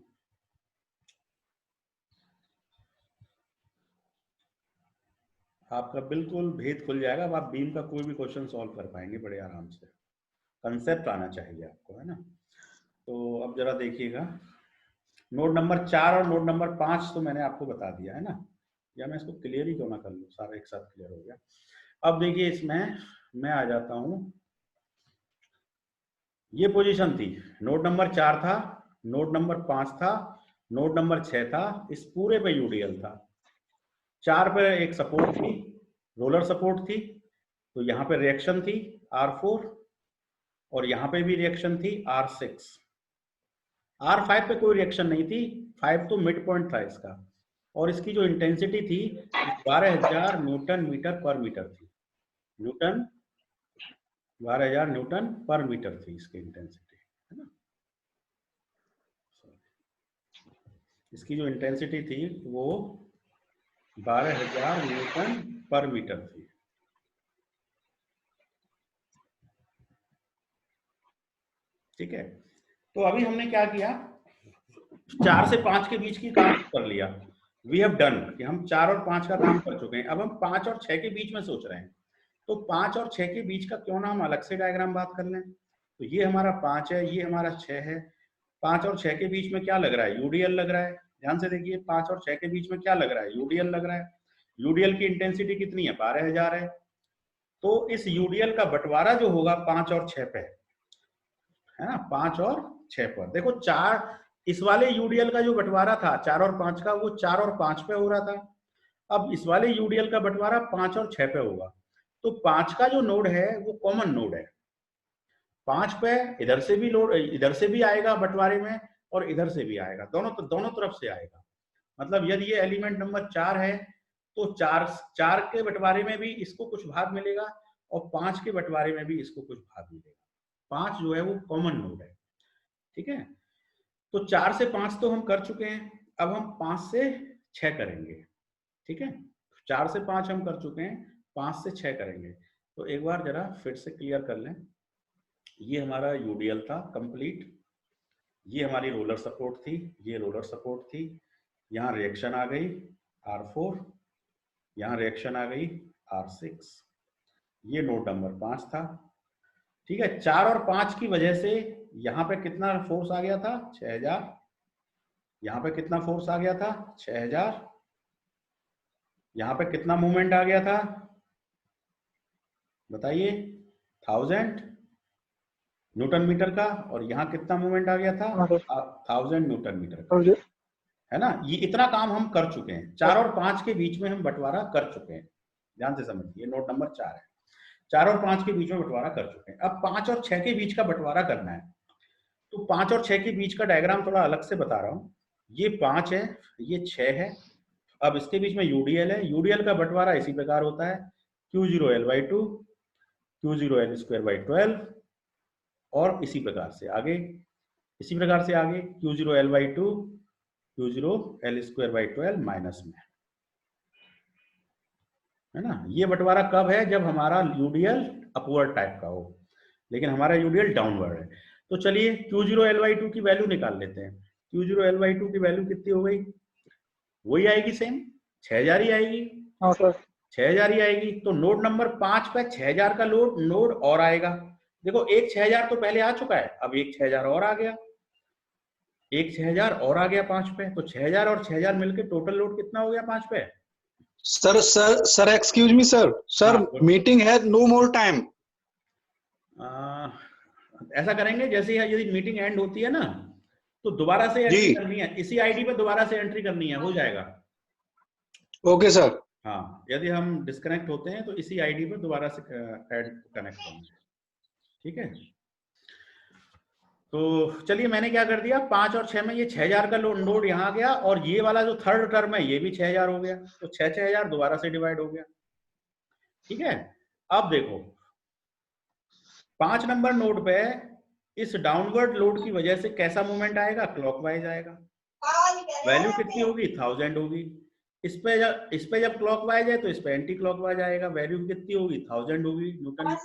आपका बिल्कुल भेद खुल जाएगा, अब आप बीम का कोई भी क्वेश्चन सॉल्व कर पाएंगे बड़े आराम से, कंसेप्ट आना चाहिए आपको, है ना। तो अब जरा देखिएगा, नोड नंबर 4 और नोड नंबर 5 तो मैंने आपको बता दिया है ना, या मैं इसको क्लियर ही क्यों ना कर लूं, सारा एक साथ क्लियर हो गया। अब देखिए इसमें मैं आ जाता हूं, ये पोजीशन थी, नोड नंबर 4 था, नोड नंबर 5 था, नोड नंबर 6 था, इस पूरे पे यूडीएल था। 4 पे एक सपोर्ट थी, रोलर सपोर्ट थी, तो यहाँ पे रिएक्शन थी R4, और यहाँ पे भी रिएक्शन थी R6। R5 पे कोई रिएक्शन नहीं थी, 5 तो मिड पॉइंट था इसका, और इसकी जो इंटेंसिटी थी 12,000 न्यूटन मीटर पर मीटर थी। 12,000 न्यूटन पर मीटर थी इसकी इंटेंसिटी, है ना। इसकी जो इंटेंसिटी थी वो 12,000 न्यूटन पर मीटर थी। ठीक है, तो अभी हमने क्या किया, 4 से 5 के बीच की काम कर लिया, वी हैव डन, कि हम 4 और 5 का काम कर चुके हैं। अब हम 5 और 6 के बीच में सोच रहे हैं, तो 5 और 6 के बीच का क्यों ना हम अलग से डायग्राम बात कर लें। तो ये हमारा 5 है, ये हमारा 6 है। 5 और 6 के बीच में क्या लग रहा है, यूडीएल लग रहा है। ध्यान से देखिए, 5 और 6 के बीच में क्या लग रहा है, यूडीएल लग रहा है। यूडीएल की इंटेंसिटी कितनी है, 12,000 है। तो इस यूडीएल का बंटवारा जो होगा 5 और 6 पे, है ना, 5 और 6 पर। देखो 4, इस वाले यूडीएल का जो बंटवारा था 4 और 5 का, वो 4 और 5 पे हो रहा था। अब इस वाले यूडीएल का बंटवारा 5 और 6 पे होगा। तो 5 का जो नोड है वो कॉमन नोड है। 5 पे इधर से भी लोड, इधर से भी आएगा बंटवारे में और इधर से भी आएगा, दोनों तरफ से आएगा। मतलब यदि ये एलिमेंट नंबर 4 है तो 4 के बंटवारे में भी इसको कुछ भाग मिलेगा और 5 के बंटवारे में भी इसको कुछ भाग मिलेगा। 5 जो है वो कॉमन नोड है। ठीक है, तो 4 से 5 तो हम कर चुके हैं, अब हम 5 से 6 करेंगे। ठीक है, 4 से 5 हम कर चुके हैं, 5 से 6 करेंगे। तो एक बार जरा फिर से क्लियर कर लें, ये हमारा यूडीएल था कंप्लीट, ये हमारी रोलर सपोर्ट थी, ये रोलर सपोर्ट थी, यहाँ रिएक्शन आ गई R4, यहाँ रिएक्शन आ गई R6, ये नोड नंबर 5 था। ठीक है, 4 और 5 की वजह से यहाँ पे कितना फोर्स आ गया था, 6,000। यहाँ पे कितना फोर्स आ गया था, 6,000। यहाँ पे कितना मूवमेंट आ गया था बताइए, 1000 न्यूटन मीटर का, और यहाँ कितना मूवमेंट आ गया था, 1000 न्यूटन मीटर का, है ना। ये इतना काम हम कर चुके हैं, 4 और 5 के बीच में हम बंटवारा कर चुके हैं। ध्यान से समझिए, नोट नंबर 4 है, 4 और 5 के बीच में बंटवारा कर चुके हैं। अब 5 और 6 के बीच का बंटवारा करना है, तो 5 और 6 के बीच का डायग्राम थोड़ा अलग से बता रहा हूँ। ये 5 है, ये 6 है। अब इसके बीच में यूडीएल है, यूडीएल का बंटवारा इसी प्रकार होता है, Q0L/2, Q0L²/12, और इसी प्रकार से आगे, इसी प्रकार से आगे Q0L/2, Q0L²/12 माइनस में, है ना। ये बंटवारा कब है, जब हमारा यूडीएल अपवर्ड टाइप का हो, लेकिन हमारा यूडीएल डाउनवर्ड है। तो चलिए Q0L/2 की वैल्यू निकाल लेते हैं। Q0L/2 की वैल्यू कितनी हो गई, वही आएगी, सेम 6,000 ही आएगी। हाँ सर, 6,000 ही आएगी। तो नोड नंबर 5 पे 6,000 का नोड और आएगा। देखो एक 6,000 तो पहले आ चुका है, अब एक 6,000 और आ गया, एक 6,000 और आ गया 5 पे। तो 6,000 और 6,000 मिलके टोटल लोड कितना हो गया 5 पे। Sir excuse me sir meeting है, नो मोर टाइम। ऐसा करेंगे, जैसे यदि मीटिंग एंड होती है ना, तो दोबारा से एंट्री करनी है, इसी आईडी पे दोबारा से एंट्री करनी है, हो जाएगा। Okay sir. हाँ, यदि हम डिस्कनेक्ट होते हैं तो इसी आईडी पे दोबारा से कनेक्ट करना है। ठीक है, तो चलिए मैंने क्या कर दिया, 5 और 6 में ये 6,000 का नोड यहाँ आ गया, और ये वाला जो थर्ड टर्म है ये भी 6,000 हो गया। तो 6,000 दोबारा से डिवाइड हो गया। ठीक है, अब देखो 5 नंबर नोड पे इस डाउनवर्ड लोड की वजह से कैसा मूवमेंट आएगा, क्लॉकवाइज आएगा। वैल्यू कितनी होगी, 1000 होगी। इस पे जब क्लॉकवाइज है तो इस पे एंटी क्लॉकवाइज आएगा, वैल्यू कितनी होगी, 1000 होगी न्यूटन।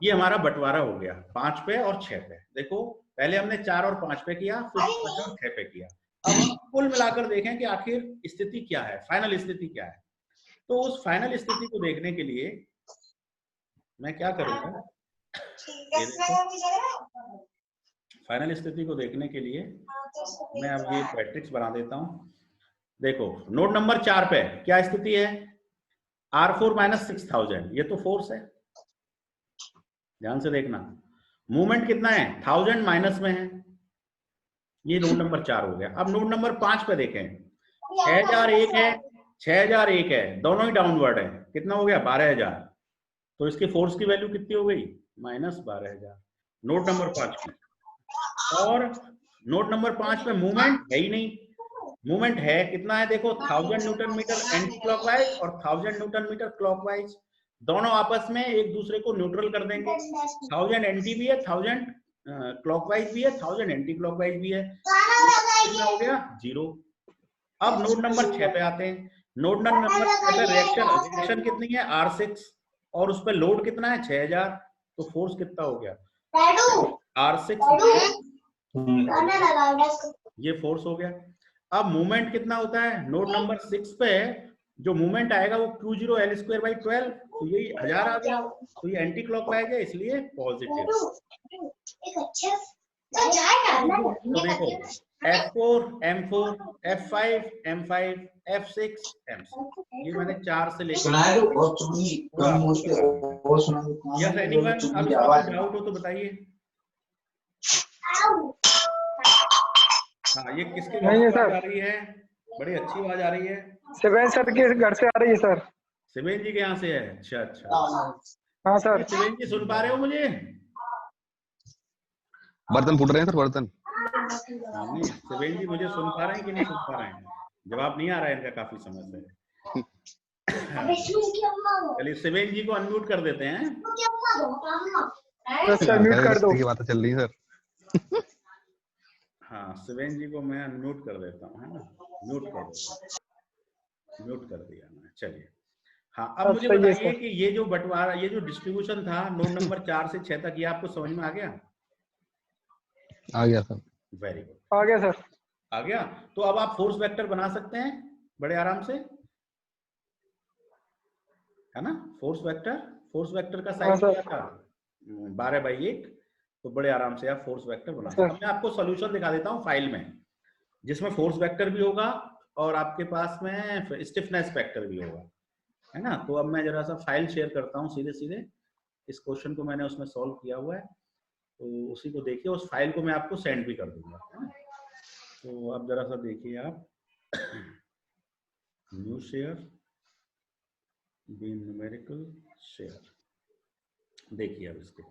ये हमारा बंटवारा हो गया 5 पे और 6 पे। देखो पहले हमने 4 और 5 पे किया, फिर 5 और 6 पे किया। अब हम कुल मिलाकर देखें कि आखिर स्थिति क्या है, फाइनल स्थिति क्या है। तो उस फाइनल स्थिति को देखने के लिए मैं क्या करूंगा, फाइनल स्थिति को देखने के लिए मैं अब ये मैट्रिक्स बना देता हूं। देखो नोड नंबर 4 पे क्या स्थिति है, R4 - 6000, ये तो फोर्स है। ध्यान से देखना, मूवमेंट कितना है, 1000 माइनस में है। ये नोड नंबर 4 हो गया। अब नोड नंबर 5 पे देखें, 6,001 है, 6,001 है, दोनों ही डाउनवर्ड है। कितना हो गया, 12,000। तो इसके फोर्स की वैल्यू कितनी हो गई, माइनस 12,000 नोट नंबर 5 में। और नोट नंबर 5 पे मूवमेंट है ही नहीं। मूवमेंट है कितना है देखो, 1000 न्यूटन मीटर एंटी क्लॉकवाइज और 1000 न्यूटन मीटर क्लॉकवाइज, दोनों आपस में एक दूसरे को न्यूट्रल कर देंगे। 1000 एंटी भी है, 1000 क्लॉकवाइज भी है, 1000 एंटी क्लॉकवाइज भी है, कितना हो गया 0। अब नोड नंबर 6 पे आते हैं। नोड नंबर 6 पे रिएक्शन कितनी है R6 और उस पे लोड कितना है 6000, तो फोर्स कितना हो गया R6, ये फोर्स हो गया। अब मूवमेंट कितना होता है नोड नंबर 6 पे, जो मूवमेंट आएगा वो Q0L²/12, तो ये 1000 आ गया, तो ये एंटी क्लॉकवाइज है इसलिए पॉजिटिव। तो देखो F4 M4 F5 M5 F6 M6, ये मैंने 4 से लेकर यस एनीवन। अब इसमें कोई डाउट हो तो बताइए। हाँ, ये किसके घर से आवाज आ रही है? बड़ी अच्छी आवाज आ रही है। शिवेन सर के घर से आ रही है सर। शिवेन जी के यहाँ से है? अच्छा अच्छा। हाँ सर। शिवेन जी सुन पा रहे हो मुझे? बर्तन फूट रहे हैं सर, बर्तन। नहीं, शिवेन जी मुझे सुन पा रहे हैं कि नहीं सुन पा रहे हैं? जवाब नहीं आ रहा है इनका काफी समय से। चलिए शिवेन जी को अनम्यूट कर देते हैं। सर म्यूट कर दो। की बातें चल रही है सर। हाँ, शिवेन जी को मैं अनम्यूट कर देता हूँ, है ना? म्यूट कर देता, म्यूट कर दिया मैं। चलिए हाँ, अब मुझे बताइए कि ये जो बंटवारा, ये जो डिस्ट्रीब्यूशन था नोड नंबर 4 से 6 तक, ये आपको समझ में आ गया? आ गया सर। वेरी गुड, आ गया सर। आ गया। तो अब आप फोर्स वेक्टर बना सकते हैं बड़े आराम से, है ना? फोर्स वेक्टर का साइज क्या था 12/1, तो बड़े आराम से आप फोर्स वेक्टर बना सकते हैं। मैं आपको सॉल्यूशन दिखा देता हूँ फाइल में, जिसमें फोर्स वेक्टर भी होगा और आपके पास में स्टिफनेस वेक्टर भी होगा, है ना? तो अब मैं जरा सा फाइल शेयर करता हूँ सीधे सीधे। इस क्वेश्चन को मैंने उसमें सॉल्व किया हुआ है, तो उसी को देखिए। उस फाइल को मैं आपको सेंड भी कर दूंगा, है ना? तो अब जरा सा देखिए आप, new share, B numerical share, देखिए अब इसके,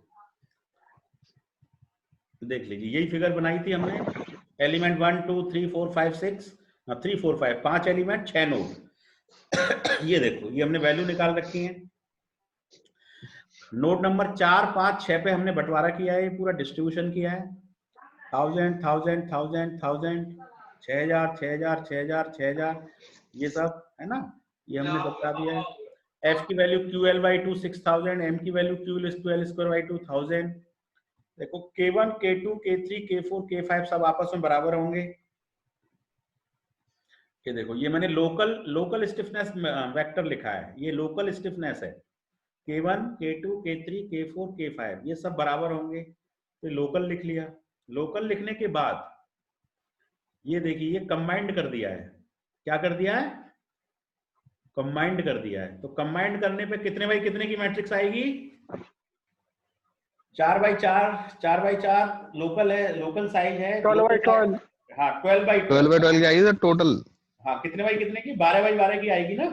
देख लीजिए। यही फिगर बनाई थी हमने, एलिमेंट 1 2 3 4 5 6 3 4 5 5 एलिमेंट 6 नोड। ये देखो, ये हमने वैल्यू निकाल रखी है। नोड नंबर 4 5 6 पे हमने बंटवारा किया है, पूरा डिस्ट्रीब्यूशन किया है। 1000 1000 1000 1000 6000 6000 6000 6000, ये सब, है ना? ये हमने बता दिया है। F की वैल्यू QL/2 6000, M की वैल्यू QL²/2 1000। देखो K1 K2 K3 K4 K5 सब आपस में बराबर होंगे। ये देखो, ये मैंने लोकल स्टिफनेस वेक्टर लिखा है, ये लोकल स्टिफनेस है। K1 K2 K3 K4 K5 ये सब बराबर होंगे, तो लोकल लिख लिया। लोकल लिखने के बाद ये देखिए, ये कंबाइंड कर दिया है। क्या कर दिया है? कंबाइंड कर दिया है। तो कंबाइंड करने पे कितने बाई कितने की मैट्रिक्स आएगी? 4/4 4/4 लोकल है, लोकल साइज है 12/12। हाँ 12/12 की आएगी सर टोटल। हाँ, कितने बाई कितने की? 12/12 की आएगी ना?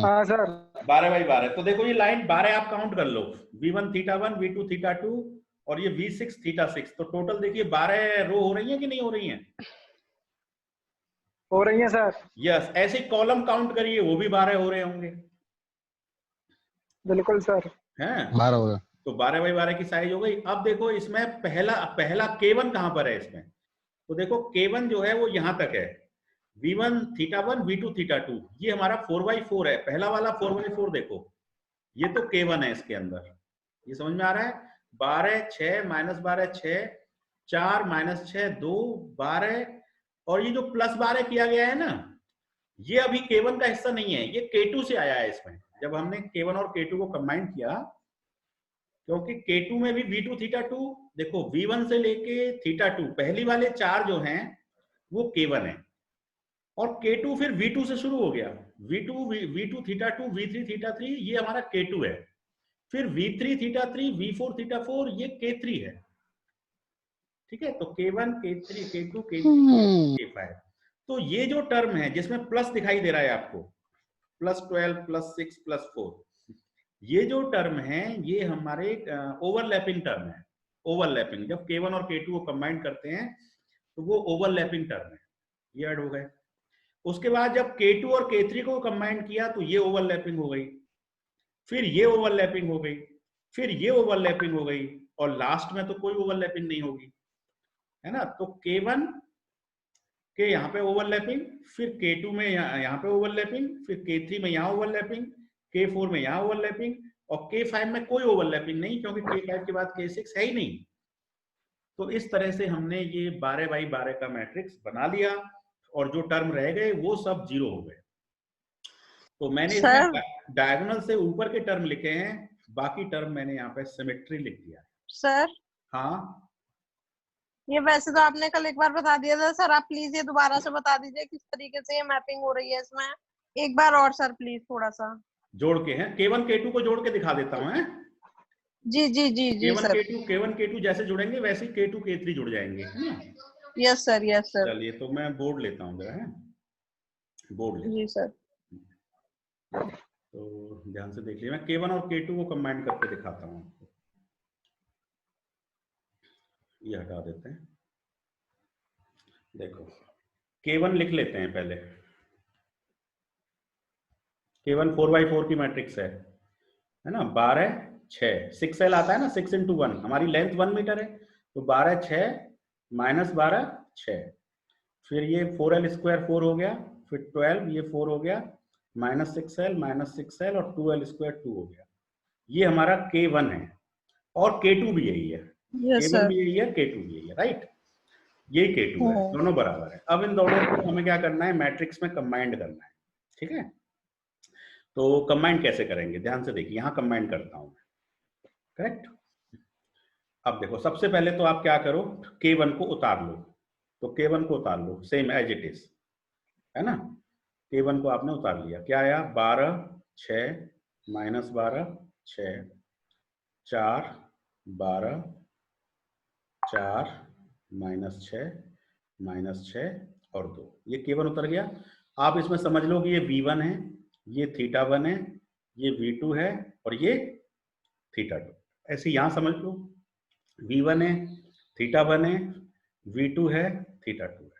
हाँ सर 12/12। तो देखो ये लाइन 12 आप काउंट कर लो, V1 θ1 V2 θ2 और ये V6 θ6, तो टोटल देखिए 12 रो हो रही है कि नहीं हो रही है? हो रही है सर। यस, ऐसे कॉलम काउंट करिए, वो भी 12 हो रहे होंगे। बिल्कुल सर। हैं 12 होगा, तो 12/12 की साइज हो गई। अब देखो इसमें पहला K1 कहां पर है इसमें? तो देखो K1 जो है वो यहां तक है, V1 θ1 V2 θ2, ये हमारा 4/4 है। पहला वाला 4/4 देखो, ये तो K1 है इसके अंदर। ये समझ में आ रहा है? 12 6 -12 6 4 -6 2 12, और ये जो +12 किया गया है ना, ये अभी K1 का हिस्सा नहीं है, ये K2 से आया है इसमें। जब हमने K1 और K2 को कंबाइन किया, क्योंकि K2 में भी V2 θ2, देखो V1 से लेके θ2 पहली वाले 4 जो हैं वो K1 है, और K2 फिर V2 से शुरू हो गया। V2 θ2 V3 θ3 ये हमारा K2 है, फिर V3 θ3 V4 θ4 ये K3 है। ठीक है, तो K1 K3 K2 K3 K5, तो ये जो टर्म है जिसमें प्लस दिखाई दे रहा है आपको, +12 +6 +4, ये जो टर्म है ये हमारे ओवरलैपिंग टर्म है। ओवरलैपिंग, जब K1 और K2 को कंबाइन करते हैं तो वो ओवरलैपिंग टर्म है, ये ऐड हो गए। उसके बाद जब K2 और K3 को कंबाइन किया तो ये ओवरलैपिंग हो गई, फिर ये ओवरलैपिंग हो गई, फिर ये ओवरलैपिंग हो गई, और लास्ट में तो कोई ओवरलैपिंग नहीं होगी, है ना। तो K1 के यहाँ पे ओवरलैपिंग, फिर K2 में यहाँ पे ओवरलैपिंग, फिर K3 में यहाँ ओवरलैपिंग, K4 में यहाँ ओवरलैपिंग, और K5 में कोई ओवरलैपिंग नहीं, क्योंकि K5 के बाद K6 है ही नहीं। तो इस तरह से हमने ये 12 बाई 12 का मैट्रिक्स बना लिया, और जो टर्म रह गए वो सब 0 हो गए। तो मैंने इसमें डायगोनल से ऊपर के टर्म लिखे हैं, बाकी टर्म मैंने यहाँ पे सिमेट्री लिख दिया है। सर हाँ, ये वैसे तो आपने कल एक बार बता दिया था सर, आप प्लीज ये दोबारा से बता दीजिए किस तरीके से ये मैपिंग हो रही है इसमें, एक बार और सर प्लीज थोड़ा सा जोड़ के हैं, K1 K2 को जोड़ के दिखा देता हूँ। जी जी जी जी K1 सर। K1 K2 जैसे जुड़ेंगे वैसे K2 K3 जुड़ जाएंगे, है ना। Yes sir, yes sir. चलिए तो मैं बोर्ड लेता हूँ जरा, है बोर्ड लेता जी सर। तो ध्यान से देख लीजिए, मैं K1 और K2 को कंबाइन करके दिखाता हूँ आपको। ये हटा देते हैं, देखो K1 लिख लेते हैं पहले। K1 4x4 की मैट्रिक्स है ना, 12 6 6L आता है ना, 6 × 1, हमारी लेंथ 1 मीटर है, तो 12 6 माइनस 12 6, फिर ये 4L² 4 हो गया, फिर 12, ये 4 हो गया, -6L और 2L² 2 हो गया। ये हमारा K1 है, और K2 भी यही है, K1 भी यही है, K2 भी यही है, राइट। यही K2 है, दोनों बराबर है। अब इन दोनों को हमें क्या करना है, मैट्रिक्स में कंबाइंड करना है, ठीक है। तो कंबाइंड कैसे करेंगे, ध्यान से देखिए, यहाँ कंबाइंड करता हूँ, करेक्ट। अब देखो, सबसे पहले तो आप क्या करो, K1 को उतार लो, तो K1 को उतार लो सेम एज इट इज, है ना। K1 को आपने उतार लिया, क्या आया, 12 6 -12 6 4 12 4 -6 और 2, ये K1 उतर गया। आप इसमें समझ लो कि ये V1 है, ये θ1 है, ये V2 है, और ये θ2। ऐसे यहाँ समझ लो, V1 है, θ1 है, V2 है, θ2 है।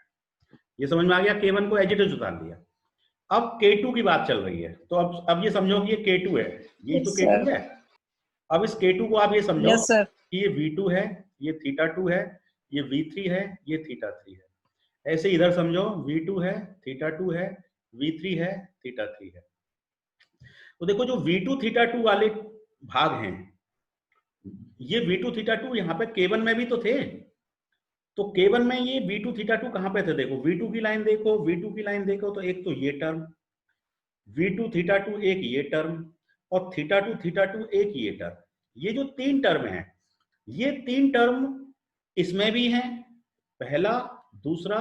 ये समझ में आ गया, K1 को एज इट इज उतार दिया। अब K2 की बात चल रही है, तो अब ये समझो कि ये K2 है, ये तो K2 है। अब इस K2 को आप ये समझो कि ये V2 है, ये θ2 है, ये V3 है, ये θ3 है। ऐसे इधर समझो, V2 है, θ2 है, V3 है, θ3 है। तो देखो, जो V2 θ2 वाले भाग हैं, ये V2 θ2 यहाँ पे K1 में भी तो थे, तो K1 में ये V2 θ2 कहाँ पे थे, देखो V2 की लाइन देखो, V2 की लाइन देखो, तो एक तो ये टर्म V2 θ2, एक ये टर्म, और θ2 θ2 एक ये टर्म। ये जो 3 टर्म हैं, ये 3 टर्म इसमें भी हैं, पहला, दूसरा,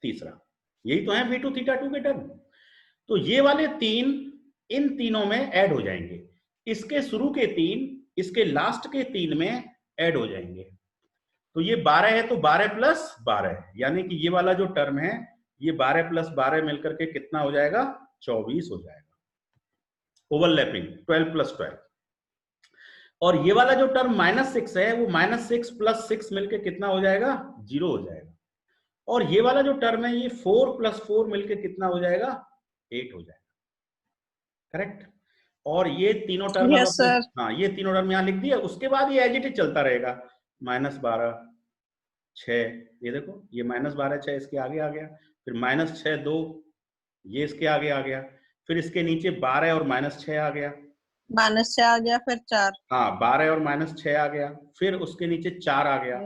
तीसरा, यही तो है V2 θ2 के टर्म। तो ये वाले 3 इन तीनों में ऐड हो जाएंगे, इसके शुरू के 3 इसके लास्ट के 3 में ऐड हो जाएंगे। तो ये 12 है, तो 12 + 12, यानी कि ये वाला जो टर्म है, ये 12 + 12 मिलकर के कितना हो जाएगा, 24 हो जाएगा, ओवरलैपिंग 12 + 12। और ये वाला जो टर्म -6 है, वो -6 + 6 मिलकर कितना हो जाएगा, 0 हो जाएगा। और ये वाला जो टर्म है, ये 4 + 4 मिलकर कितना हो जाएगा, 8 हो जाएगा, करेक्ट। और ये तीनों टर्म, हाँ, ये तीनों टर्म यहाँ लिख दिया। उसके बाद ये एज इट इज चलता रहेगा, -12 6, ये देखो, ये -12 6 इसके आगे आ गया, फिर -6 2, ये इसके आगे आ गया, फिर इसके नीचे 12 और -6 आ गया, -6 आ गया, फिर 4, हाँ 12 और -6 आ गया, फिर उसके नीचे 4 आ गया।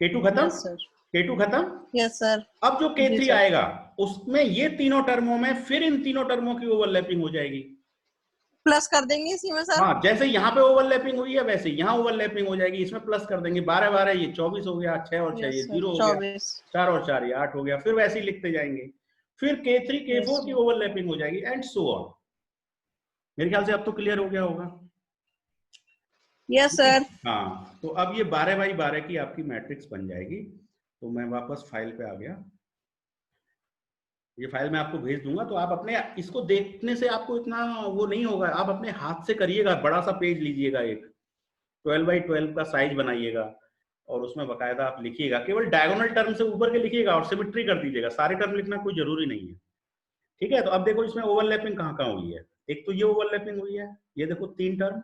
K2 खत्म, K2 खत्म। Yes sir. अब जो K3 आएगा, उसमें ये तीनों टर्मों में फिर इन तीनों टर्मों की ओवरलैपिंग हो जाएगी, प्लस कर देंगे इसी में सर। हाँ, जैसे यहाँ पे ओवरलैपिंग हुई है वैसे यहाँ ओवरलैपिंग हो जाएगी, इसमें प्लस कर देंगे, 12 12 ये 24 हो गया, 6 और 6 ये 0 हो गया, 4 और 4 ये 8 हो गया, फिर वैसे ही लिखते जाएंगे। फिर K3 K4 की ओवरलैपिंग हो जाएगी, एंड सो ऑन। मेरे ख्याल से अब तो क्लियर हो गया होगा। Yes sir. हाँ, तो अब ये 12 बाई 12 की आपकी मैट्रिक्स बन जाएगी। तो मैं वापस फाइल पे आ गया, ये फाइल मैं आपको भेज दूंगा, तो आप अपने इसको देखने से आपको इतना वो नहीं होगा, आप अपने हाथ से करिएगा। बड़ा सा पेज लीजिएगा, एक 12x12 का साइज बनाइएगा और उसमें बकायदा आप लिखिएगा। केवल डायगोनल टर्म से ऊपर के लिखिएगा और सिमेट्री कर दीजिएगा, सारे टर्म लिखना कोई जरूरी नहीं है। ठीक है, तो अब देखो इसमें ओवरलैपिंग कहाँ कहाँ हुई है। एक तो ये ओवरलैपिंग हुई है, ये देखो 3 टर्म।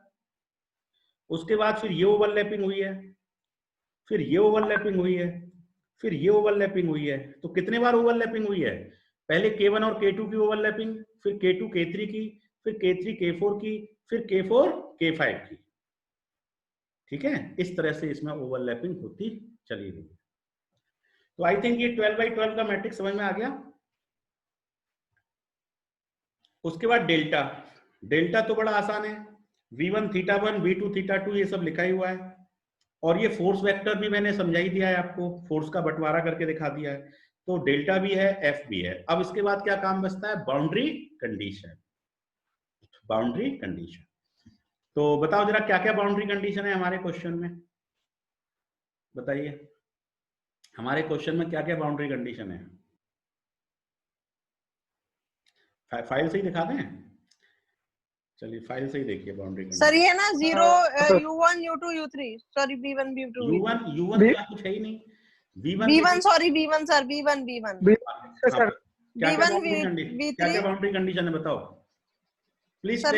उसके बाद फिर ये ओवरलैपिंग हुई है, फिर ये ओवरलैपिंग हुई है, फिर ये ओवरलैपिंग हुई है। तो कितने बार ओवरलैपिंग हुई है? पहले K1 और K2 की ओवरलैपिंग, फिर K2 K3 की, फिर K3 K4 की, फिर K4 K5 की। ठीक है, इस तरह से इसमें ओवरलैपिंग होती चली गई। तो आई थिंक ये 12x12 का मैट्रिक्स समझ में आ गया। उसके बाद डेल्टा। डेल्टा तो बड़ा आसान है, V1 θ1 V2 θ2 ये सब लिखा ही हुआ है। और ये फोर्स वेक्टर भी मैंने समझा ही दिया है आपको, फोर्स का बंटवारा करके दिखा दिया है। तो डेल्टा भी है, एफ भी है। अब इसके बाद क्या काम बचता है? Boundary condition. बाउंड्री कंडीशन, तो बताओ जरा क्या क्या बाउंड्री कंडीशन है हमारे क्वेश्चन में, बताइए हमारे क्वेश्चन में क्या क्या बाउंड्री कंडीशन है। फाइल से ही दिखा दें, चलिए फाइल से ही देखिए बाउंड्री कंडीशन। सर ये ना 0 U1 U2 U3 sorry B1 B2 U1 क्या कुछ है ही नहीं। B1 sorry B1 sir B1 sir क्या B1 क्या बाउंड्री कंडीशन है बताओ प्लीज। सर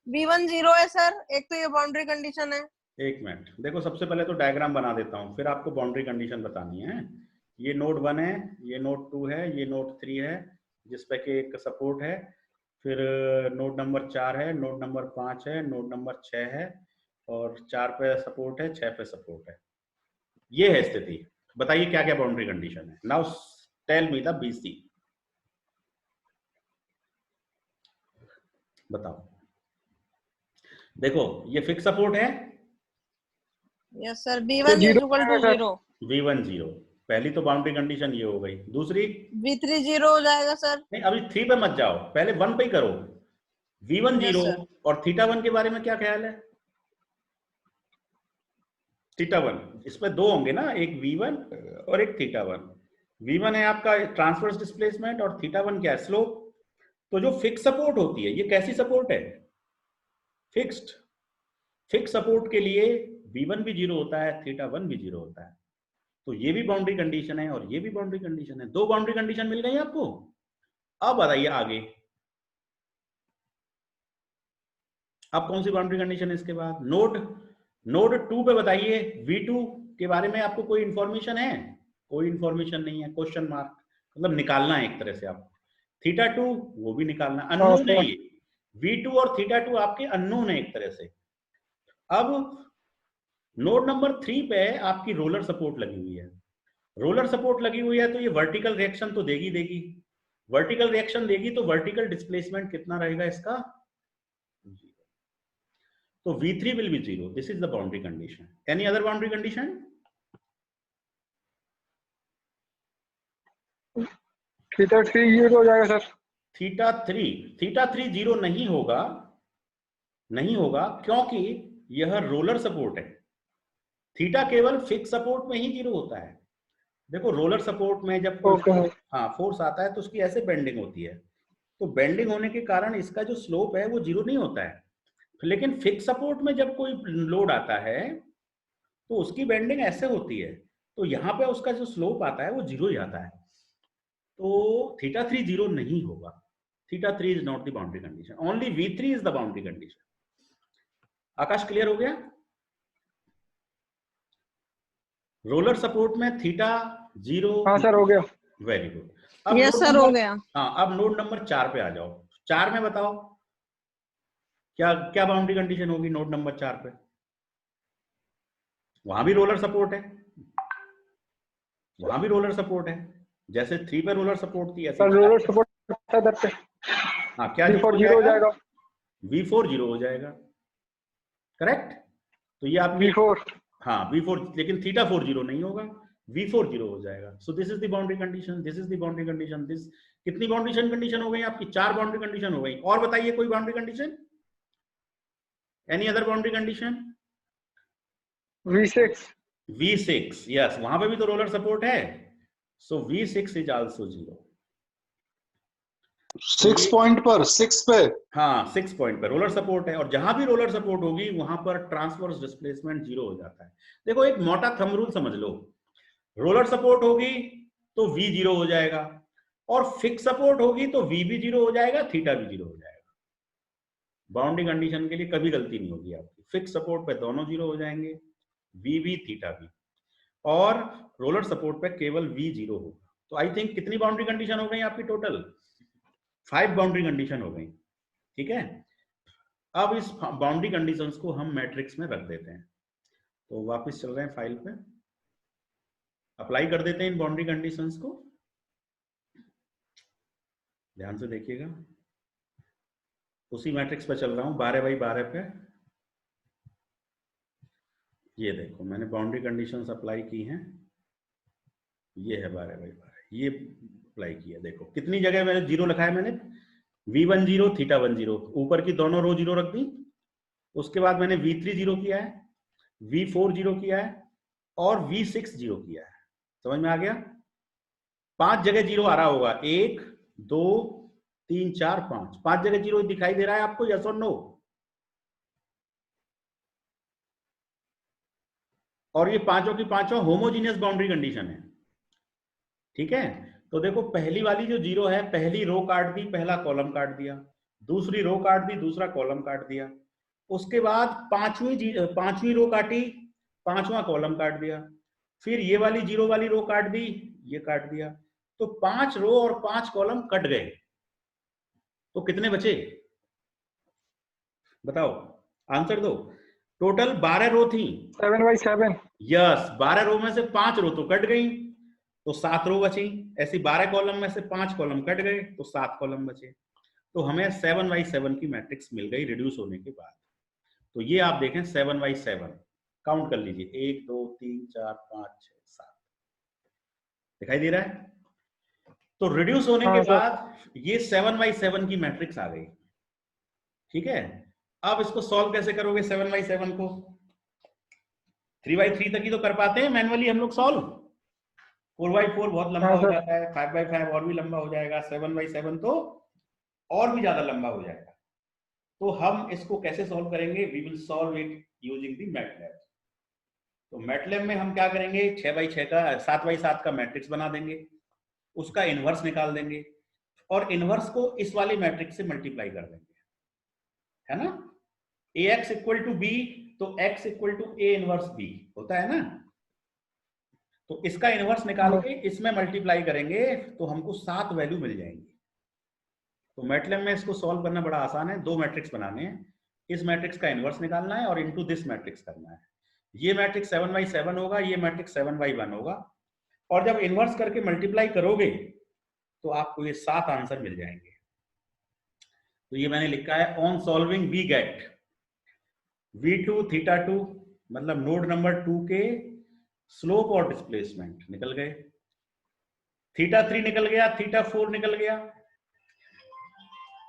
B1 0 है सर, एक तो ये बाउंड्री कंडीशन है। एक मिनट देखो, सबसे पहले तो डायग्राम बना देता हूँ, फिर आपको बाउंड्री कंडीशन बतानी है। ये नोड 1 है, ये नोड 2 है, ये नोड 3 है जिसपे के एक सपोर्ट है, फिर नोड नंबर 4 है, नोड नंबर 5 है, नोड नंबर 6 है, और 4 पे सपोर्ट है, 6 पे सपोर्ट है। ये है स्थिति। बताइए क्या क्या बाउंड्री कंडीशन है। Now tell me the BC, बताओ। देखो ये फिक्स सपोर्ट है, यस सर B1 =0 V1 0, पहली तो बाउंड्री कंडीशन ये हो गई। दूसरी B3 0 हो जाएगा सर। नहीं, अभी 3 पे मत जाओ, पहले 1 पे ही करो। V1 Yes, 0 sir. और θ1 के बारे में क्या ख्याल है? θ1 इसमें 2 होंगे ना, एक V1 और एक θ1। V1 है आपका ट्रांसवर्स डिस्प्लेसमेंट और θ1 क्या है? स्लोप। तो जो फिक्स सपोर्ट होती है, ये कैसी सपोर्ट है? फिक्स्ड। फिक्स सपोर्ट के लिए V1 भी 0 होता है, θ1 भी 0 होता है। तो ये भी बाउंड्री कंडीशन है और ये भी बाउंड्री कंडीशन है। 2 बाउंड्री कंडीशन मिल गई आपको। अब बताइए आगे, अब कौन सी बाउंड्री कंडीशन है इसके बाद? नोड 2 पे बताइए, V2 के बारे में आपको कोई इंफॉर्मेशन है? कोई इंफॉर्मेशन नहीं है, क्वेश्चन मार्क, मतलब निकालना है एक तरह से आपको। θ2 वो भी निकालना, अननोन है ये। V2 और θ2 आपके अननोन है एक तरह से। अब नोड नंबर 3 पे आपकी रोलर सपोर्ट लगी हुई है। रोलर सपोर्ट लगी हुई है तो ये वर्टिकल रिएक्शन तो देगी। वर्टिकल रिएक्शन देगी तो वर्टिकल डिस्प्लेसमेंट कितना रहेगा इसका? 0। तो V3 will be 0. This is the boundary condition. Any other boundary condition? θ3 0 हो जाएगा सर। θ3 0 नहीं होगा क्योंकि यह रोलर सपोर्ट है। थीटा केवल फिक्स सपोर्ट में ही 0 होता है। देखो रोलर सपोर्ट में जब फोर्स आता है तो उसकी ऐसे बेंडिंग होती है, तो बेंडिंग होने के कारण इसका जो स्लोप है वो 0 नहीं होता है। लेकिन फिक्स सपोर्ट में जब कोई लोड आता है तो उसकी बेंडिंग ऐसे होती है, तो यहाँ पे उसका जो स्लोप आता है वो 0 ही आता है। तो θ3 0 नहीं होगा। θ3 is not the boundary condition, only V3 is the boundary condition. Akash clear हो गया? रोलर सपोर्ट में θ0। हाँ सर हो गया। Very good. यस सर हो गया। हाँ, अब नोड नंबर 4 पे आ जाओ। 4 में बताओ क्या क्या बाउंड्री कंडीशन होगी नोड नंबर 4 पे? वहां भी रोलर सपोर्ट है, वहां भी रोलर सपोर्ट है। जैसे 3 पे रोलर सपोर्ट थी ऐसे रोलर सपोर्ट पे। हाँ, क्या V4 0 हो जाएगा। V4 0 हो जाएगा, करेक्ट। तो ये आप V4, हाँ V4, लेकिन θ4 0 नहीं होगा, V4 0 हो जाएगा। So this is the boundary condition, this is the boundary condition. This कितनी बाउंड्री कंडीशन हो गई आपकी? 4 बाउंड्री कंडीशन हो गई। और बताइए कोई boundary condition? Any other boundary condition? V6, V6, yes, वहां पे भी तो रोलर सपोर्ट है। So V6 is also 0. 6 point पर 6 पे हाँ 6 पॉइंट पर रोलर सपोर्ट है, और जहां भी रोलर सपोर्ट होगी वहां पर ट्रांसवर्स डिस्प्लेसमेंट 0 हो जाता है। देखो एक मोटा थंब रूल समझ लो, रोलर सपोर्ट होगी तो V 0 हो जाएगा, और फिक्स सपोर्ट होगी तो V भी 0 हो जाएगा, थीटा भी 0 हो जाएगा। बाउंड्री कंडीशन के लिए कभी गलती नहीं होगी आपकी, फिक्स सपोर्ट पे दोनों 0 हो जाएंगे, V भी थीटा भी, और रोलर सपोर्ट पे केवल V 0 होगा। तो आई थिंक कितनी बाउंड्री कंडीशन हो गई आपकी टोटल? 5 बाउंड्री कंडीशन हो गई, ठीक है। अब इस बाउंड्री कंडीशंस को हम मैट्रिक्स में रख देते हैं। तो वापस चल रहे हैं फाइल पे, अप्लाई कर देते हैं इन बाउंड्री कंडीशंस को। ध्यान से देखिएगा, उसी मैट्रिक्स पे चल रहा हूं 12 बाई 12 पे। ये देखो मैंने बाउंड्री कंडीशंस अप्लाई की हैं, ये है 12 बाई 12, ये अप्लाई किया। देखो कितनी जगह मैंने 0 लिखा है, मैंने V1 0 थीटा 1 0, ऊपर की दोनों रो 0 रख दी। उसके बाद मैंने V3 0 किया है, V4 0 किया है, और V6 0 किया है। समझ में आ गया? 5 जगह 0 आ रहा होगा, 1 2 3 4 5, 5 जगह 0 दिखाई दे रहा है आपको, यस और नो? और ये पांचों की पांचों होमोजीनियस बाउंड्री कंडीशन है, ठीक है। तो देखो पहली वाली जो 0 है, पहली रो काट दी, पहला कॉलम काट दिया, दूसरी रो काट दी, दूसरा कॉलम काट दिया, उसके बाद पांचवी रो काटी, पांचवा कॉलम काट दिया, फिर ये वाली 0 वाली रो काट दी, ये काट दिया। तो 5 रो और 5 कॉलम कट गए, तो कितने बचे बताओ, आंसर दो। टोटल 12 रो थी, 7 बाई 7। यस, 12 रो में से 5 रो तो कट गई, तो 7 रो बची। ऐसी 12 कॉलम में से 5 कॉलम कट गए, तो 7 कॉलम बचे। तो हमें 7 बाई 7 की मैट्रिक्स मिल गई रिड्यूस होने के बाद। तो ये आप देखें 7 बाई 7, काउंट कर लीजिए, 1 2 3 4 5 6 7, दिखाई दे रहा है? तो रिड्यूस होने के बाद ये 7 बाई 7 की मैट्रिक्स आ गई, ठीक है। अब इसको सॉल्व कैसे करोगे 7 बाई 7 को? 3 बाई 3 तक ही तो कर पाते हैं मैनुअली हम लोग सॉल्व। 4 बाई 4 बहुत लंबा हो जाता है, 5 बाई 5 और भी लंबा हो जाएगा, 7 बाई 7 तो और भी ज्यादा लंबा हो जाएगा। तो हम इसको कैसे सॉल्व करेंगे? We will solve it using the MATLAB. तो मैटलैब में हम क्या करेंगे, 6 बाई 6 का 7 बाई 7 का मैट्रिक्स बना देंगे, उसका इनवर्स निकाल देंगे, और इनवर्स को इस वाली मैट्रिक्स से मल्टीप्लाई कर देंगे, है ना। ax इक्वल टू b, तो x equal to a inverse b होता है ना। तो इसका इनवर्स निकाल के इसमें मल्टीप्लाई करेंगे तो हमको 7 वैल्यू मिल जाएंगी। तो मैटलैब में इसको सॉल्व करना बड़ा आसान है, 2 मैट्रिक्स बनाने हैं, इस मैट्रिक्स का इनवर्स निकालना है और इनटू दिस मैट्रिक्स करना है। ये मैट्रिक्स 7 बाई 7 होगा, ये मैट्रिक्स 7 बाई 1 होगा, और जब इनवर्स करके मल्टीप्लाई करोगे तो आपको ये 7 आंसर मिल जाएंगे। तो ये मैंने लिखा है, on solving we get V2 theta 2, मतलब नोड नंबर 2 के स्लोप और डिस्प्लेसमेंट निकल गए, थीटा 3 निकल गया, थीटा 4 निकल गया,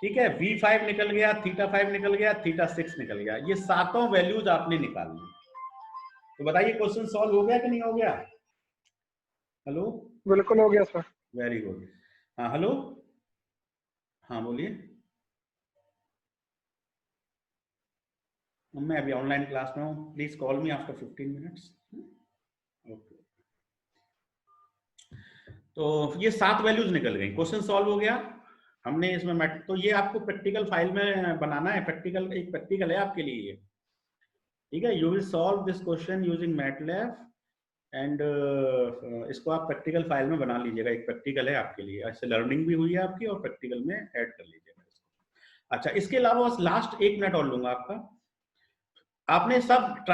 ठीक है, V5 निकल गया, थीटा 5 निकल गया, थीटा 6 निकल गया। ये 7 वैल्यूज आपने निकाल ली। तो बताइए क्वेश्चन सॉल्व हो गया कि नहीं हो गया? हेलो, बिल्कुल हो गया सर। Very good. हाँ हेलो, हाँ बोलिए। मैं अभी ऑनलाइन क्लास में हूँ, please call me after 15 minutes. Okay, तो ये 7 वैल्यूज निकल गई, क्वेश्चन सॉल्व हो गया। हमने इसमें तो ये आपको प्रैक्टिकल फाइल में बनाना है, प्रैक्टिकल एक प्रैक्टिकल है आपके लिए, ठीक है। You will solve this question using MATLAB and इसको आप प्रैक्टिकल फाइल में बना लीजिएगा, एक प्रैक्टिकल है आपके लिए, ऐसे लर्निंग भी हुई है आपकी और प्रैक्टिकल में ऐड कर लीजिएगा इसको। अच्छा, इसके अलावा बस लास्ट 1 मिनट और लूंगा आपका। आपने सब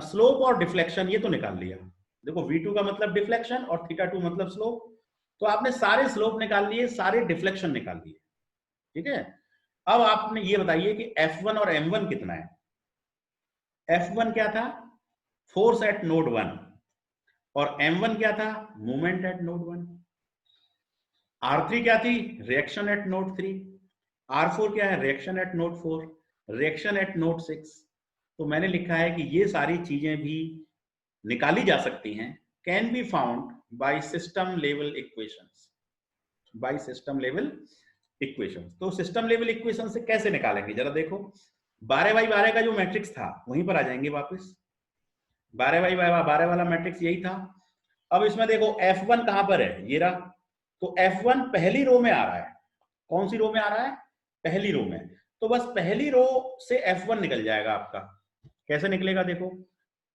स्लोप और डिफ्लेक्शन ये तो निकाल लिया। देखो V2 का मतलब डिफ्लेक्शन और थीटा 2 मतलब स्लोप, तो आपने सारे स्लोप निकाल लिए, सारे डिफ्लेक्शन निकाल लिए, ठीक है। अब आपने ये बताइए कि F1 और M1 कितना है। F1 क्या था? फोर्स एट नोड 1, और M1 क्या था? Movement at node 1। R3 क्या थी? Reaction at node 3। R4 क्या है? Reaction at node 4, reaction at node 6। तो मैंने लिखा है कि ये सारी चीजें भी निकाली जा सकती हैं can be found by system level equations, by system level equations. तो सिस्टम लेवल इक्वेशन से कैसे निकालेंगे जरा देखो, 12x12 का जो मैट्रिक्स था वहीं पर आ जाएंगे वापस, 12x12 वाला मैट्रिक्स यही था। अब इसमें देखो F1 कहां पर है, ये रहा, तो F1 पहली रो में आ रहा है। कौन सी रो में आ रहा है, पहली रो में, तो बस पहली रो से F1 निकल जाएगा आपका। कैसे निकलेगा देखो,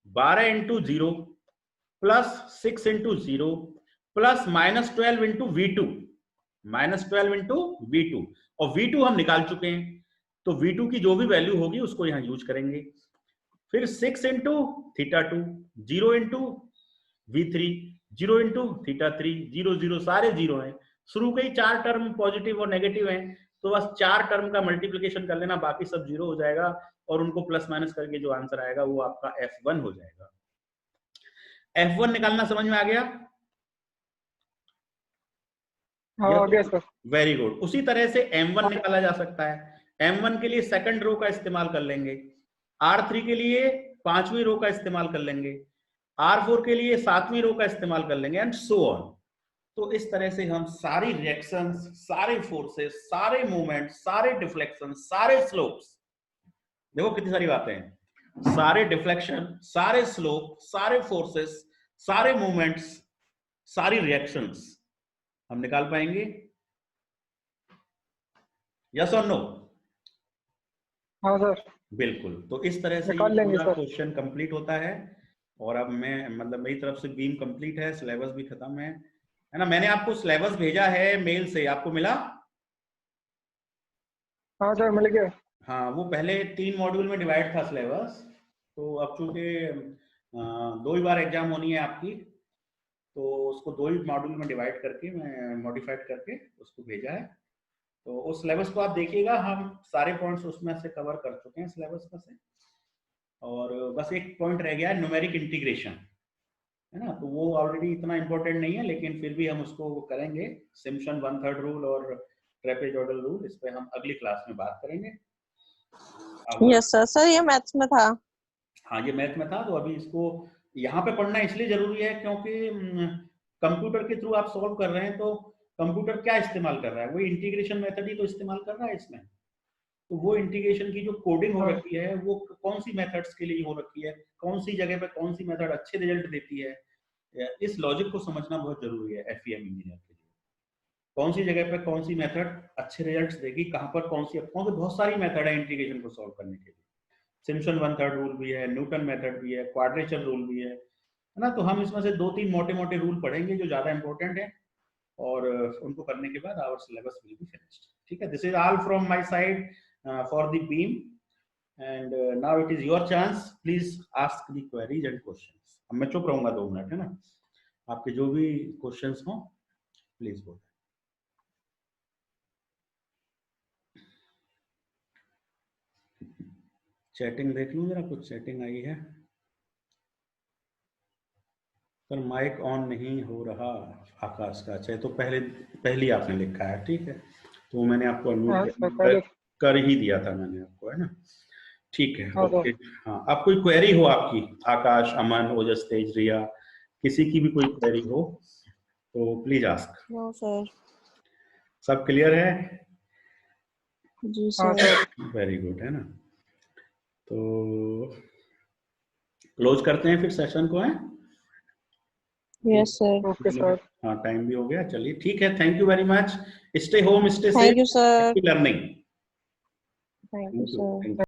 12 into 0 plus 6 into 0 plus -12 into V2, -12 into V2, और V2 हम निकाल चुके हैं, तो V2 की जो भी वैल्यू होगी उसको यहां यूज करेंगे। फिर 6 इंटू θ2, 0 इंटू V3, 0 इंटू θ3, 0 0 सारे 0 हैं। शुरू के ही 4 टर्म पॉजिटिव और नेगेटिव हैं, तो बस 4 टर्म का मल्टीप्लिकेशन कर लेना, बाकी सब 0 हो जाएगा, और उनको प्लस माइनस करके जो आंसर आएगा वो आपका F1 हो जाएगा। F1 निकालना समझ में आ गया? Very good. उसी तरह से M1 निकाला जा सकता है। M1 के लिए सेकंड रो का इस्तेमाल कर लेंगे, R3 के लिए 5वीं रो का इस्तेमाल कर लेंगे, R4 के लिए 7वीं रो का इस्तेमाल कर लेंगे, एंड सो ऑन। तो इस तरह से हम सारी रिएक्शंस, सारे फोर्सेस, सारे मूवमेंट, सारे डिफ्लेक्शन, सारे स्लोप्स, देखो कितनी सारी बातें हैं, सारे डिफ्लेक्शन, सारे स्लोप, सारे फोर्सेस, सारे मूवमेंट्स, सारी रिएक्शंस हम निकाल पाएंगे। यस और नो? हाँ सर, बिल्कुल। तो इस तरह से निकाल लेंगे सर। क्वेश्चन कंप्लीट होता है, और अब मैं मतलब मेरी तरफ से बीम कंप्लीट है, सिलेबस भी खत्म है ना। मैंने आपको सिलेबस भेजा है मेल से, आपको मिला? हाँ सर, मिल गया। हाँ, वो पहले 3 मॉड्यूल में डिवाइड था सिलेबस, तो अब चूंकि 2 ही बार एग्जाम होनी है आपकी, तो उसको 2 ही मॉड्यूल में डिवाइड करके मैं मॉडिफाइड करके उसको भेजा है। तो उस सिलेबस को आप देखिएगा, हम सारे पॉइंट्स उसमें से कवर कर चुके हैं सिलेबस में से, और बस एक पॉइंट रह गया है, न्यूमेरिक इंटीग्रेशन, है ना। तो वो ऑलरेडी इतना इंपॉर्टेंट नहीं है, लेकिन फिर भी हम उसको करेंगे। सिम्पसन 1/3 रूल और ट्रेपेजॉइडल रूल, इस पे हम अगली क्लास में बात करेंगे। Yes sir. सर ये मैथ्स में था? हाँ, ये मैथ में था, तो अभी इसको यहाँ पे पढ़ना इसलिए जरूरी है क्योंकि कंप्यूटर के थ्रू आप सॉल्व कर रहे हैं, तो कंप्यूटर क्या इस्तेमाल कर रहा है, वो इंटीग्रेशन मेथड ही तो इस्तेमाल कर रहा है इसमें। तो वो इंटीग्रेशन की जो कोडिंग हो रखी है, वो कौन सी मेथड्स के लिए हो रखी है, कौन सी जगह पे कौन सी मेथड अच्छे रिजल्ट देती है, इस लॉजिक को समझना बहुत जरूरी है एफईएम इंजीनियर के लिए। कौन सी जगह पे कौन सी मेथड अच्छे रिजल्ट्स देगी, कहाँ पर कौन सी, बहुत सारी मेथड है इंटीग्रेशन को सॉल्व करने के लिए। सिम्पसन 1/3 रूल भी है, न्यूटन मेथड भी है, क्वाड्रेचर रूल भी है ना। तो हम इसमें से 2-3 मोटे-मोटे रूल पढ़ेंगे जो ज्यादा इंपॉर्टेंट है, और उनको करने के बाद our syllabus will be finished. ठीक है, this is all from my side for the beam, and now it is your chance, please ask the queries and questions. अब मैं चुप रहूंगा 2 मिनट, है ना। आपके जो भी क्वेश्चंस हो प्लीज बोलो। चैटिंग देख लूं जरा, कुछ चैटिंग आई है। पर माइक ऑन नहीं हो रहा आकाश का, चाहे तो पहली आपने लिखा है, ठीक है, तो मैंने आपको अनम्यूट कर ही दिया था मैंने आपको, है ना। ठीक है, ओके। हाँ, अब कोई क्वेरी हो आपकी, आकाश, अमन, ओजस, तेज, रिया, किसी की भी कोई क्वेरी हो तो प्लीज आस्क। No sir. सब क्लियर है? जी सर। वेरी गुड, है ना। तो क्लोज करते हैं फिर सेशन को, है। Yes sir. Okay sir. हाँ, टाइम भी हो गया, चलिए ठीक है। Thank you very much. Stay home, stay safe, thank you sir. Learning. Thank you sir.